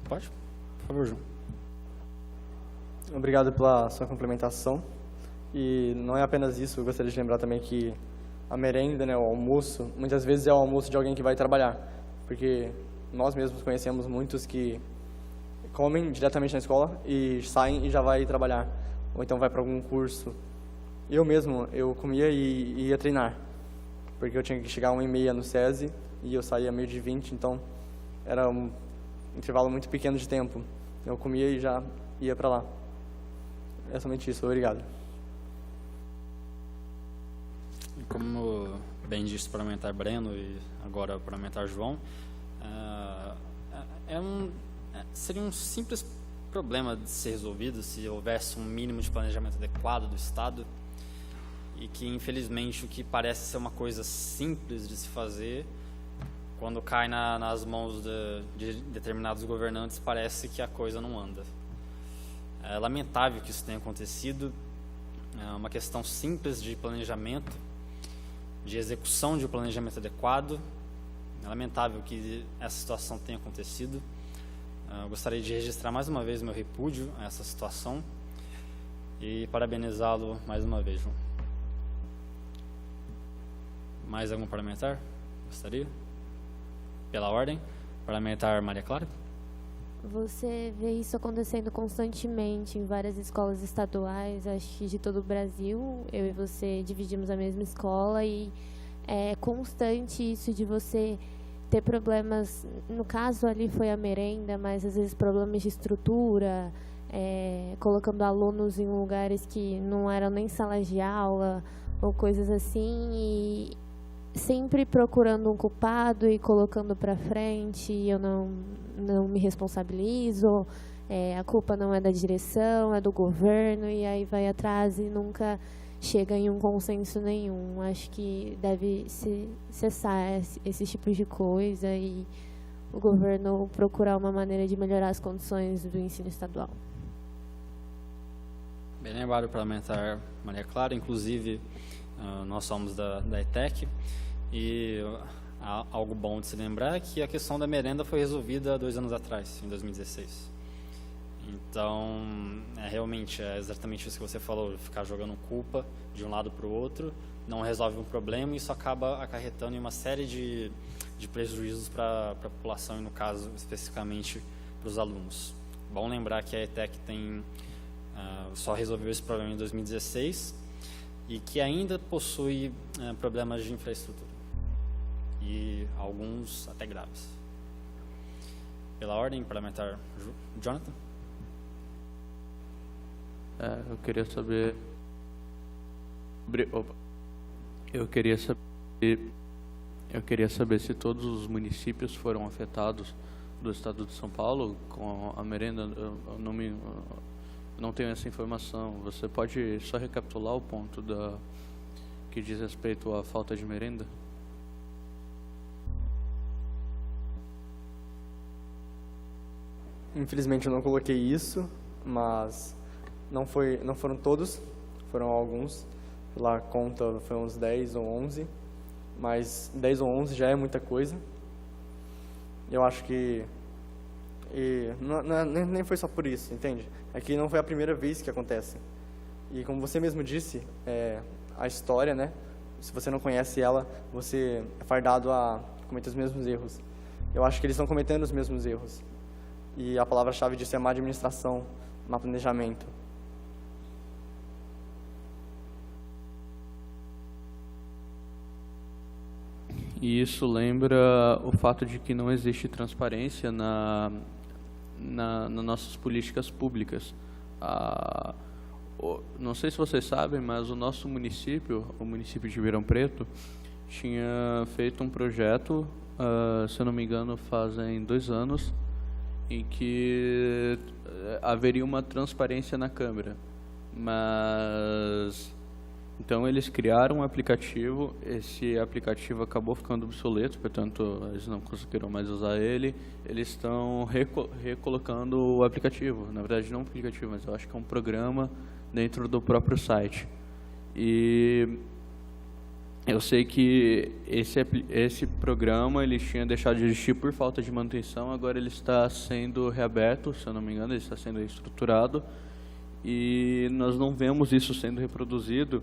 Pode? Por favor, João. Obrigado pela sua complementação. E não é apenas isso, eu gostaria de lembrar também que a merenda, né, o almoço, muitas vezes é o almoço de alguém que vai trabalhar. Porque nós mesmos conhecemos muitos que comem diretamente na escola e saem e já vai trabalhar. Ou então vai para algum curso. Eu mesmo, eu comia e ia treinar. Porque eu tinha que chegar 1h30 no SESI e eu saía 12h20, então era um intervalo muito pequeno de tempo. Eu comia e já ia para lá. É somente isso. Obrigado. Como bem disse o parlamentar Breno e agora o parlamentar João, seria um simples problema de ser resolvido se houvesse um mínimo de planejamento adequado do Estado, e que, infelizmente, o que parece ser uma coisa simples de se fazer, quando cai nas mãos de determinados governantes, parece que a coisa não anda. É lamentável que isso tenha acontecido. É uma questão simples de planejamento, de execução de um planejamento adequado. É lamentável que essa situação tenha acontecido. Eu gostaria de registrar mais uma vez meu repúdio a essa situação e parabenizá-lo mais uma vez, João. Mais algum parlamentar? Gostaria? Pela ordem, parlamentar Maria Clara. Você vê isso acontecendo constantemente em várias escolas estaduais, acho que de todo o Brasil. Eu e você dividimos a mesma escola e é constante isso de você ter problemas. No caso ali foi a merenda, mas às vezes problemas de estrutura, colocando alunos em lugares que não eram nem salas de aula ou coisas assim, e sempre procurando um culpado e colocando para frente. Eu não me responsabilizo, a culpa não é da direção, é do governo, e aí vai atrás e nunca chega em um consenso nenhum. Acho que deve se cessar esses tipos de coisa e o governo procurar uma maneira de melhorar as condições do ensino estadual. Bem lembrado, parlamentar Maria Clara. Inclusive, nós somos da ETEC, e algo bom de se lembrar é que a questão da merenda foi resolvida 2 anos atrás, em 2016. Então, realmente, é exatamente isso que você falou, ficar jogando culpa de um lado para o outro, não resolve um problema, e isso acaba acarretando em uma série de prejuízos para a população, e no caso, especificamente, para os alunos. Bom lembrar que a ETEC só resolveu esse problema em 2016, e que ainda possui problemas de infraestrutura, e alguns até graves. Pela ordem, parlamentar Jonathan. Eu queria saber... Eu queria saber se todos os municípios foram afetados do estado de São Paulo com a merenda. Eu não tenho essa informação. Você pode só recapitular o ponto que diz respeito à falta de merenda? Infelizmente eu não coloquei isso, mas não foram todos, foram alguns. Pela conta foi uns 10 ou 11, mas 10 ou 11 já é muita coisa. Eu acho que nem foi só por isso, entende? É que não foi a primeira vez que acontece. E como você mesmo disse, a história, né? Se você não conhece ela, você é fardado a cometer os mesmos erros. Eu acho que eles estão cometendo os mesmos erros. E a palavra-chave disso é má administração, má planejamento. E isso lembra o fato de que não existe transparência nas nossas políticas públicas. Não sei se vocês sabem, mas o nosso município, o município de Ribeirão Preto, tinha feito um projeto, se eu não me engano, fazem 2 anos, em que haveria uma transparência na Câmara. Mas então eles criaram um aplicativo, esse aplicativo acabou ficando obsoleto, portanto eles não conseguiram mais usar ele. Eles estão recolocando o aplicativo, na verdade não um aplicativo, mas eu acho que é um programa dentro do próprio site. E eu sei que esse programa ele tinha deixado de existir por falta de manutenção, agora ele está sendo reaberto, se eu não me engano, ele está sendo estruturado, e nós não vemos isso sendo reproduzido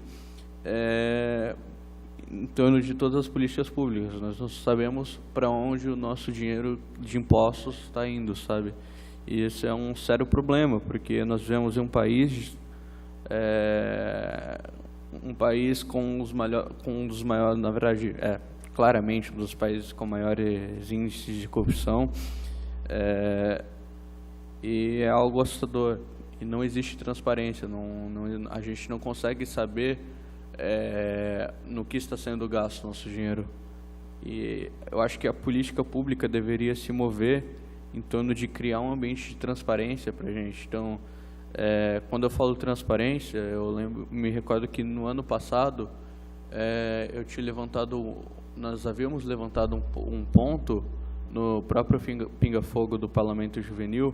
em torno de todas as políticas públicas. Nós não sabemos para onde o nosso dinheiro de impostos está indo, sabe? E esse é um sério problema, porque nós vivemos em um país com um dos maiores, na verdade, claramente um dos países com maiores índices de corrupção, e é algo assustador. E não existe transparência, a gente não consegue saber no que está sendo gasto nosso dinheiro. E eu acho que a política pública deveria se mover em torno de criar um ambiente de transparência para a gente. Então, quando eu falo transparência, me recordo que no ano passado nós havíamos levantado um ponto no próprio Pinga-Fogo do Parlamento Juvenil,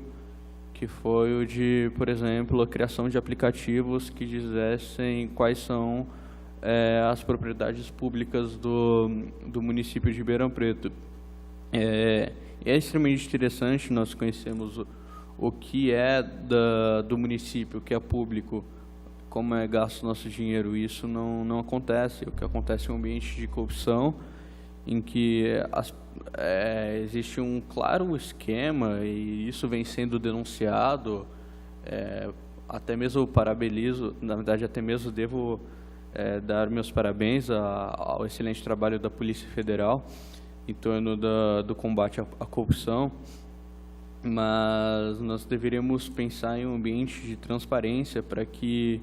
que foi o de, por exemplo, a criação de aplicativos que dissessem quais são as propriedades públicas do município de Ribeirão Preto. É extremamente interessante, nós conhecemos o que é do município, o que é público, como é gasto nosso dinheiro. Isso não acontece. O que acontece é um ambiente de corrupção em que existe um claro esquema, e isso vem sendo denunciado. Até mesmo parabenizo, na verdade até mesmo devo dar meus parabéns ao excelente trabalho da Polícia Federal em torno do combate à corrupção, mas nós deveríamos pensar em um ambiente de transparência para que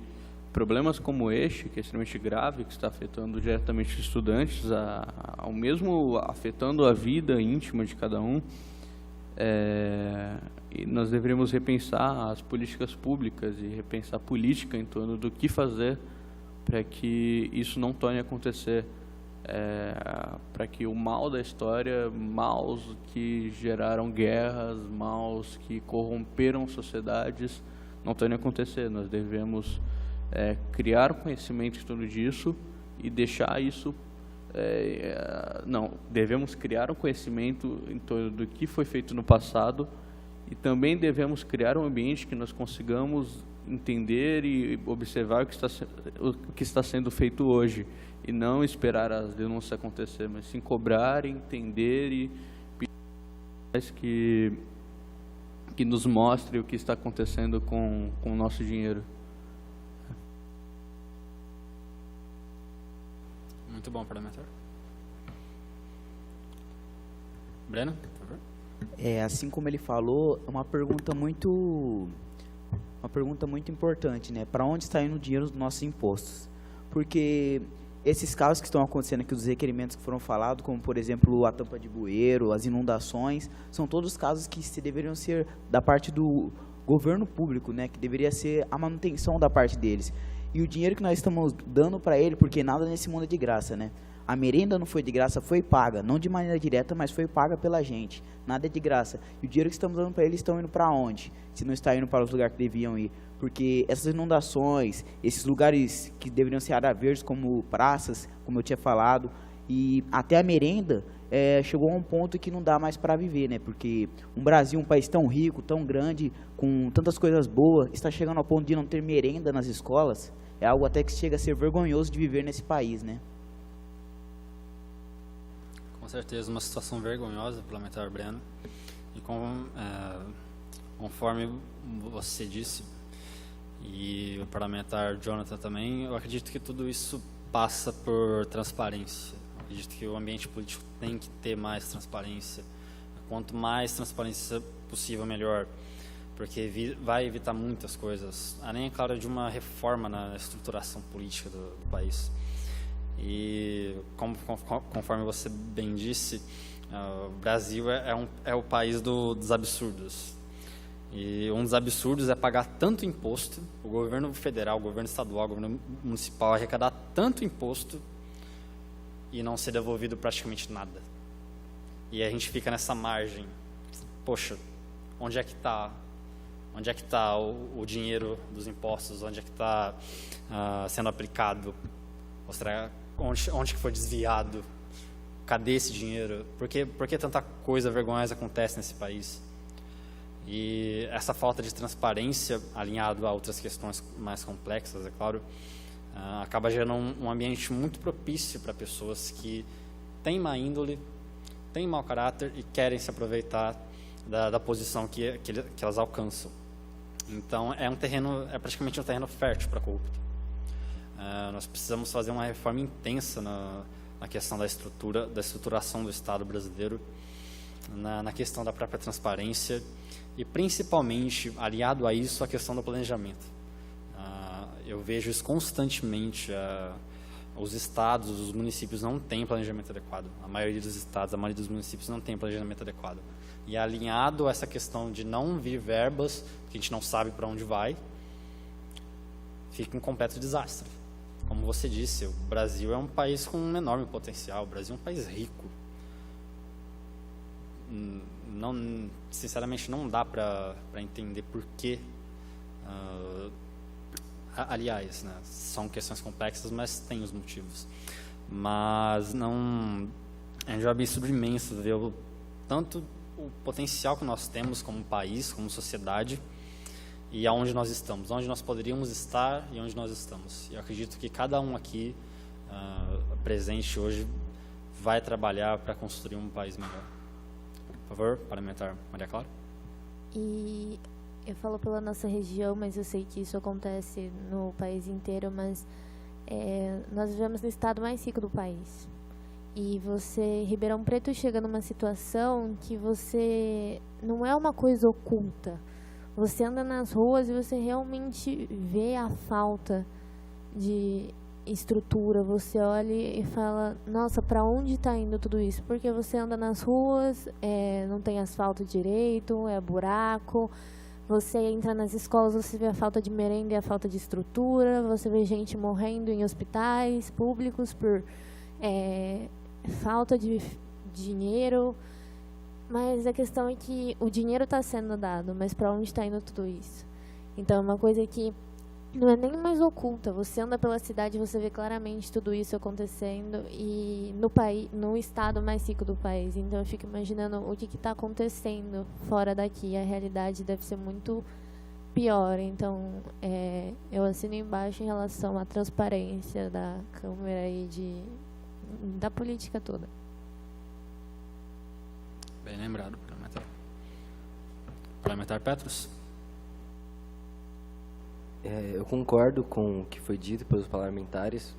problemas como este, que é extremamente grave, que está afetando diretamente os estudantes, ao mesmo afetando a vida íntima de cada um, e nós deveríamos repensar as políticas públicas e repensar a política em torno do que fazer para que isso não torne a acontecer, para que o mal da história, maus que geraram guerras, maus que corromperam sociedades, não torne a acontecer. Nós devemos criar conhecimento em torno disso e deixar isso... devemos criar um conhecimento em torno do que foi feito no passado, e também devemos criar um ambiente que nós consigamos entender e observar o que está sendo feito hoje, e não esperar as denúncias acontecer, mas sim cobrar, entender e pedir que nos mostre o que está acontecendo com o nosso dinheiro. Muito bom, parlamentar. Breno, por favor. Assim como ele falou, é uma pergunta muito importante, né? Para onde está indo o dinheiro dos nossos impostos? Porque esses casos que estão acontecendo aqui, os requerimentos que foram falados, como por exemplo a tampa de bueiro, as inundações, são todos casos que deveriam ser da parte do governo público, né? Que deveria ser a manutenção da parte deles. E o dinheiro que nós estamos dando para ele, porque nada nesse mundo é de graça, né? A merenda não foi de graça, foi paga, não de maneira direta, mas foi paga pela gente. Nada é de graça. E o dinheiro que estamos dando para eles estão indo para onde? Se não está indo para os lugares que deviam ir. Porque essas inundações, esses lugares que deveriam ser áreas verdes, como praças, como eu tinha falado, e até a merenda, chegou a um ponto que não dá mais para viver, né? Porque um Brasil, um país tão rico, tão grande, com tantas coisas boas, está chegando ao ponto de não ter merenda nas escolas. É algo até que chega a ser vergonhoso de viver nesse país, né? Com certeza, uma situação vergonhosa, parlamentar Breno. E conforme você disse, e o parlamentar Jonathan também, eu acredito que tudo isso passa por transparência. Eu acredito que o ambiente político tem que ter mais transparência. Quanto mais transparência possível, melhor. Porque vai evitar muitas coisas, além, é claro, de uma reforma na estruturação política do país. E, conforme você bem disse, o Brasil é o país dos absurdos. E um dos absurdos é pagar tanto imposto, o governo federal, o governo estadual, o governo municipal arrecadar tanto imposto e não ser devolvido praticamente nada. E a gente fica nessa margem. Poxa, onde é que está o dinheiro dos impostos? Onde é que está sendo aplicado? Mostrar onde que foi desviado? Cadê esse dinheiro? Por que tanta coisa vergonhosa acontece nesse país? E essa falta de transparência, alinhado a outras questões mais complexas, é claro, acaba gerando um ambiente muito propício para pessoas que têm má índole, têm mau caráter e querem se aproveitar da posição que elas alcançam. Então, é praticamente um terreno fértil para corrupto. Nós precisamos fazer uma reforma intensa na questão da estruturação do Estado brasileiro, na questão da própria transparência e, principalmente, aliado a isso, a questão do planejamento. Eu vejo isso constantemente, os estados, os municípios não têm planejamento adequado. A maioria dos estados, a maioria dos municípios não tem planejamento adequado. E alinhado a essa questão de não vir verbas, que a gente não sabe para onde vai, fica um completo desastre. Como você disse, o Brasil é um país com um enorme potencial, o Brasil é um país rico. Não, sinceramente, não dá para entender por quê. Aliás, né, são questões complexas, mas tem os motivos. Mas não, é um absurdo imenso ver tanto o potencial que nós temos como país, como sociedade, e aonde nós estamos, onde nós poderíamos estar e onde nós estamos. E eu acredito que cada um aqui presente hoje vai trabalhar para construir um país melhor. Por favor, parlamentar Maria Clara. E eu falo pela nossa região, mas eu sei que isso acontece no país inteiro, mas nós vivemos no estado mais rico do país. E você, Ribeirão Preto, chega numa situação que você não é uma coisa oculta. Você anda nas ruas e você realmente vê a falta de estrutura. Você olha e fala, nossa, para onde está indo tudo isso? Porque você anda nas ruas, não tem asfalto direito, é buraco. Você entra nas escolas, você vê a falta de merenda e a falta de estrutura. Você vê gente morrendo em hospitais públicos por falta de dinheiro. Mas a questão é que o dinheiro está sendo dado, mas para onde está indo tudo isso? Então é uma coisa que não é nem mais oculta. Você anda pela cidade e você vê claramente tudo isso acontecendo, e no estado mais rico do país. Então eu fico imaginando o que está acontecendo fora daqui. A realidade deve ser muito pior. Então eu assino embaixo em relação à transparência da Câmara e da política toda. Bem lembrado, parlamentar. Parlamentar Petros. Eu concordo com o que foi dito pelos parlamentares.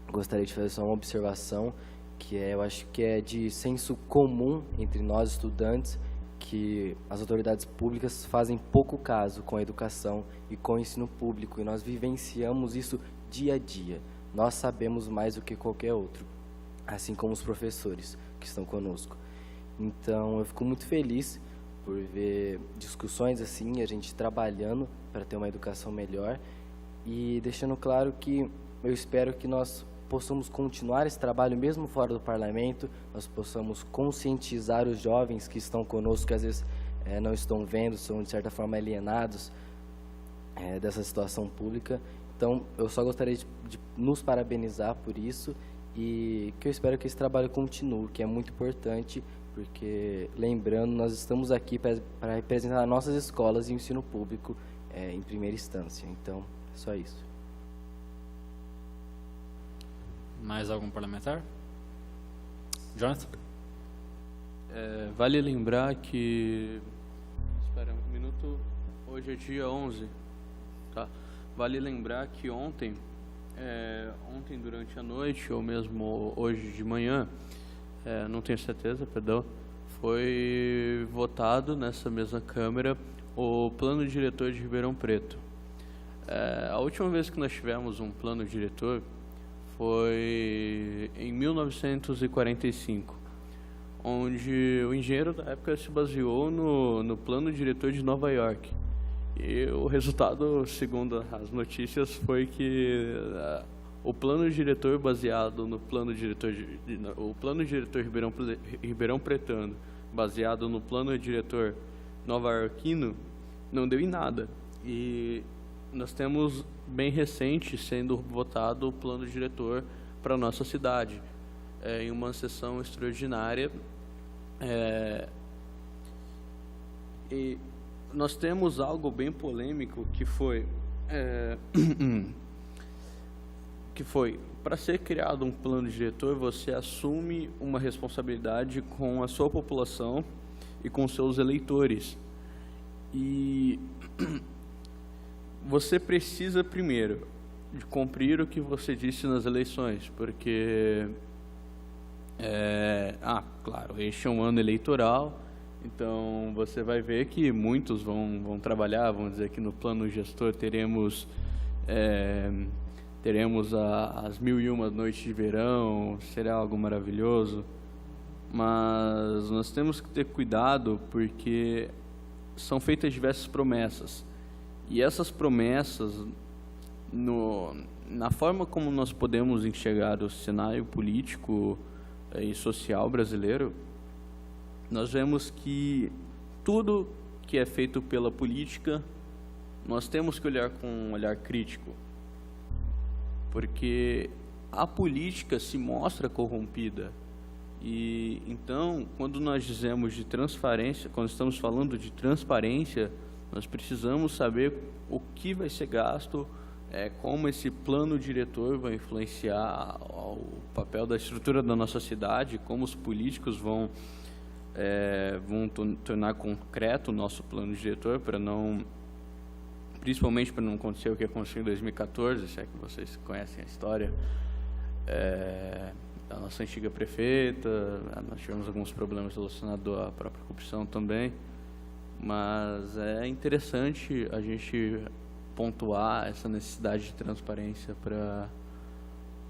Gostaria de fazer só uma observação, que eu acho que é de senso comum entre nós estudantes, que as autoridades públicas fazem pouco caso com a educação e com o ensino público, e nós vivenciamos isso dia a dia. Nós sabemos mais do que qualquer outro, assim como os professores que estão conosco. Então, eu fico muito feliz por ver discussões assim, a gente trabalhando para ter uma educação melhor, e deixando claro que eu espero que nós possamos continuar esse trabalho mesmo fora do parlamento, nós possamos conscientizar os jovens que estão conosco, que às vezes não estão vendo, são de certa forma alienados dessa situação pública. Então, eu só gostaria de nos parabenizar por isso, e que eu espero que esse trabalho continue, que é muito importante, porque, lembrando, nós estamos aqui para representar nossas escolas e o ensino público em primeira instância. Então, é só isso. Mais algum parlamentar? Jonathan? Vale lembrar que... Espera um minuto. Hoje é dia 11. Tá? Vale lembrar que ontem durante a noite, ou mesmo hoje de manhã, não tenho certeza, perdão, foi votado nessa mesma Câmara o plano diretor de Ribeirão Preto. A última vez que nós tivemos um plano diretor foi em 1945, onde o engenheiro da época se baseou no plano diretor de Nova York. E o resultado, segundo as notícias, foi que o plano diretor baseado no plano diretor o plano diretor Ribeirão Pretano, baseado no plano diretor nova-iorquino, não deu em nada. E nós temos bem recente sendo votado o plano diretor para a nossa cidade, em uma sessão extraordinária. E nós temos algo bem polêmico que foi para ser criado um plano diretor, você assume uma responsabilidade com a sua população e com seus eleitores. E você precisa, primeiro, de cumprir o que você disse nas eleições, porque, claro, este é um ano eleitoral, então você vai ver que muitos vão trabalhar, vão dizer que no plano gestor teremos teremos as 1001 noites de verão, será algo maravilhoso, mas nós temos que ter cuidado porque são feitas diversas promessas, e essas promessas, na forma como nós podemos enxergar o cenário político e social brasileiro, nós vemos que tudo que é feito pela política, nós temos que olhar com um olhar crítico, porque a política se mostra corrompida. E então, quando nós dizemos de transparência, quando estamos falando de transparência, nós precisamos saber o que vai ser gasto, como esse plano diretor vai influenciar o papel da estrutura da nossa cidade, como os políticos vão tornar concreto o nosso plano diretor, principalmente para não acontecer o que aconteceu em 2014, se é que vocês conhecem a história, da nossa antiga prefeita. Nós tivemos alguns problemas relacionados à própria corrupção também, mas é interessante a gente pontuar essa necessidade de transparência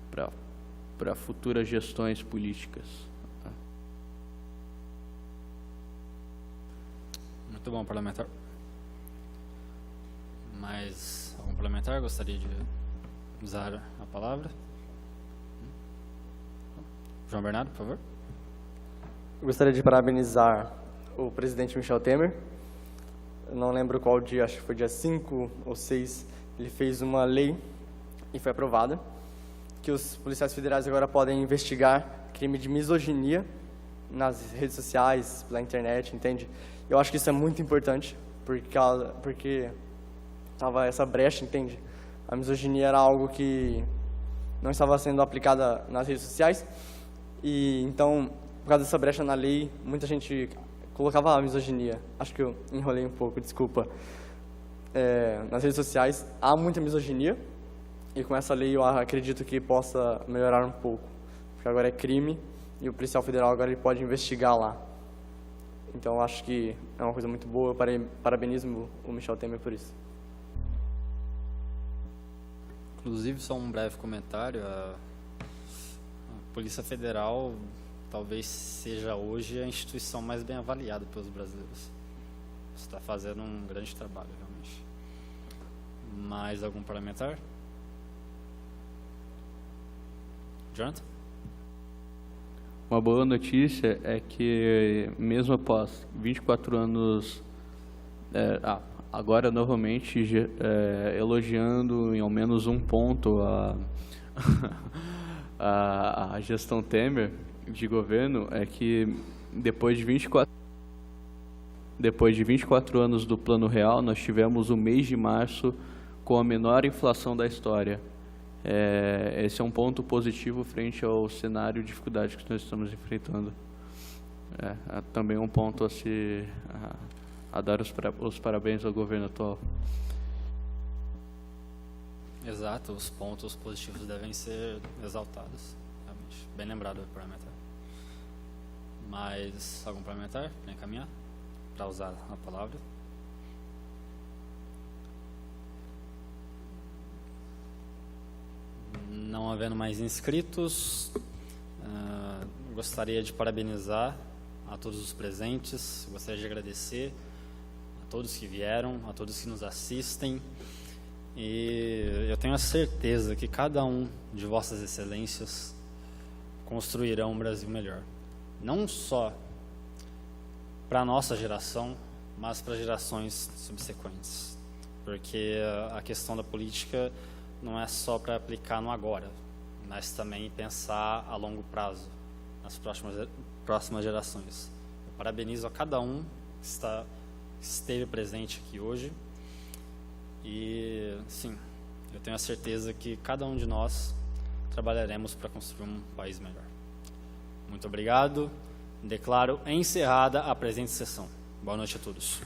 para futuras gestões políticas. Muito bom, parlamentar. Mais algum parlamentar gostaria de usar a palavra? João Bernardo, por favor. Eu gostaria de parabenizar o presidente Michel Temer. Eu não lembro qual dia, acho que foi dia 5 ou 6, ele fez uma lei e foi aprovada, que os policiais federais agora podem investigar crime de misoginia nas redes sociais, pela internet, entende? Eu acho que isso é muito importante, porque estava essa brecha, entende? A misoginia era algo que não estava sendo aplicada nas redes sociais, e então, por causa dessa brecha na lei, muita gente colocava a misoginia. Acho que eu enrolei um pouco, desculpa. Nas redes sociais há muita misoginia, e com essa lei eu acredito que possa melhorar um pouco, porque agora é crime, e o policial federal agora ele pode investigar lá. Então, eu acho que é uma coisa muito boa, eu parabenizo o Michel Temer por isso. Inclusive, só um breve comentário, a Polícia Federal talvez seja hoje a instituição mais bem avaliada pelos brasileiros. Você está fazendo um grande trabalho, realmente. Mais algum parlamentar? Jonathan? Uma boa notícia é que, mesmo após 24 anos, agora novamente elogiando em ao menos um ponto a gestão Temer de governo, é que depois de 24 anos do Plano Real, nós tivemos o mês de março com a menor inflação da história. Esse é um ponto positivo frente ao cenário de dificuldade que nós estamos enfrentando. Também um ponto a dar os parabéns ao governo atual. Exato, os pontos positivos devem ser exaltados. Realmente. Bem lembrado, parlamentar. Mais algum parlamentar para encaminhar? Para usar a palavra? Não havendo mais inscritos, gostaria de parabenizar a todos os presentes, gostaria de agradecer a todos que vieram, a todos que nos assistem, e eu tenho a certeza que cada um de vossas excelências construirão um Brasil melhor, não só para a nossa geração, mas para gerações subsequentes, porque a questão da política não é só para aplicar no agora, mas também pensar a longo prazo, nas próximas gerações. Eu parabenizo a cada um que esteve presente aqui hoje e, sim, eu tenho a certeza que cada um de nós trabalharemos para construir um país melhor. Muito obrigado. Declaro encerrada a presente sessão. Boa noite a todos.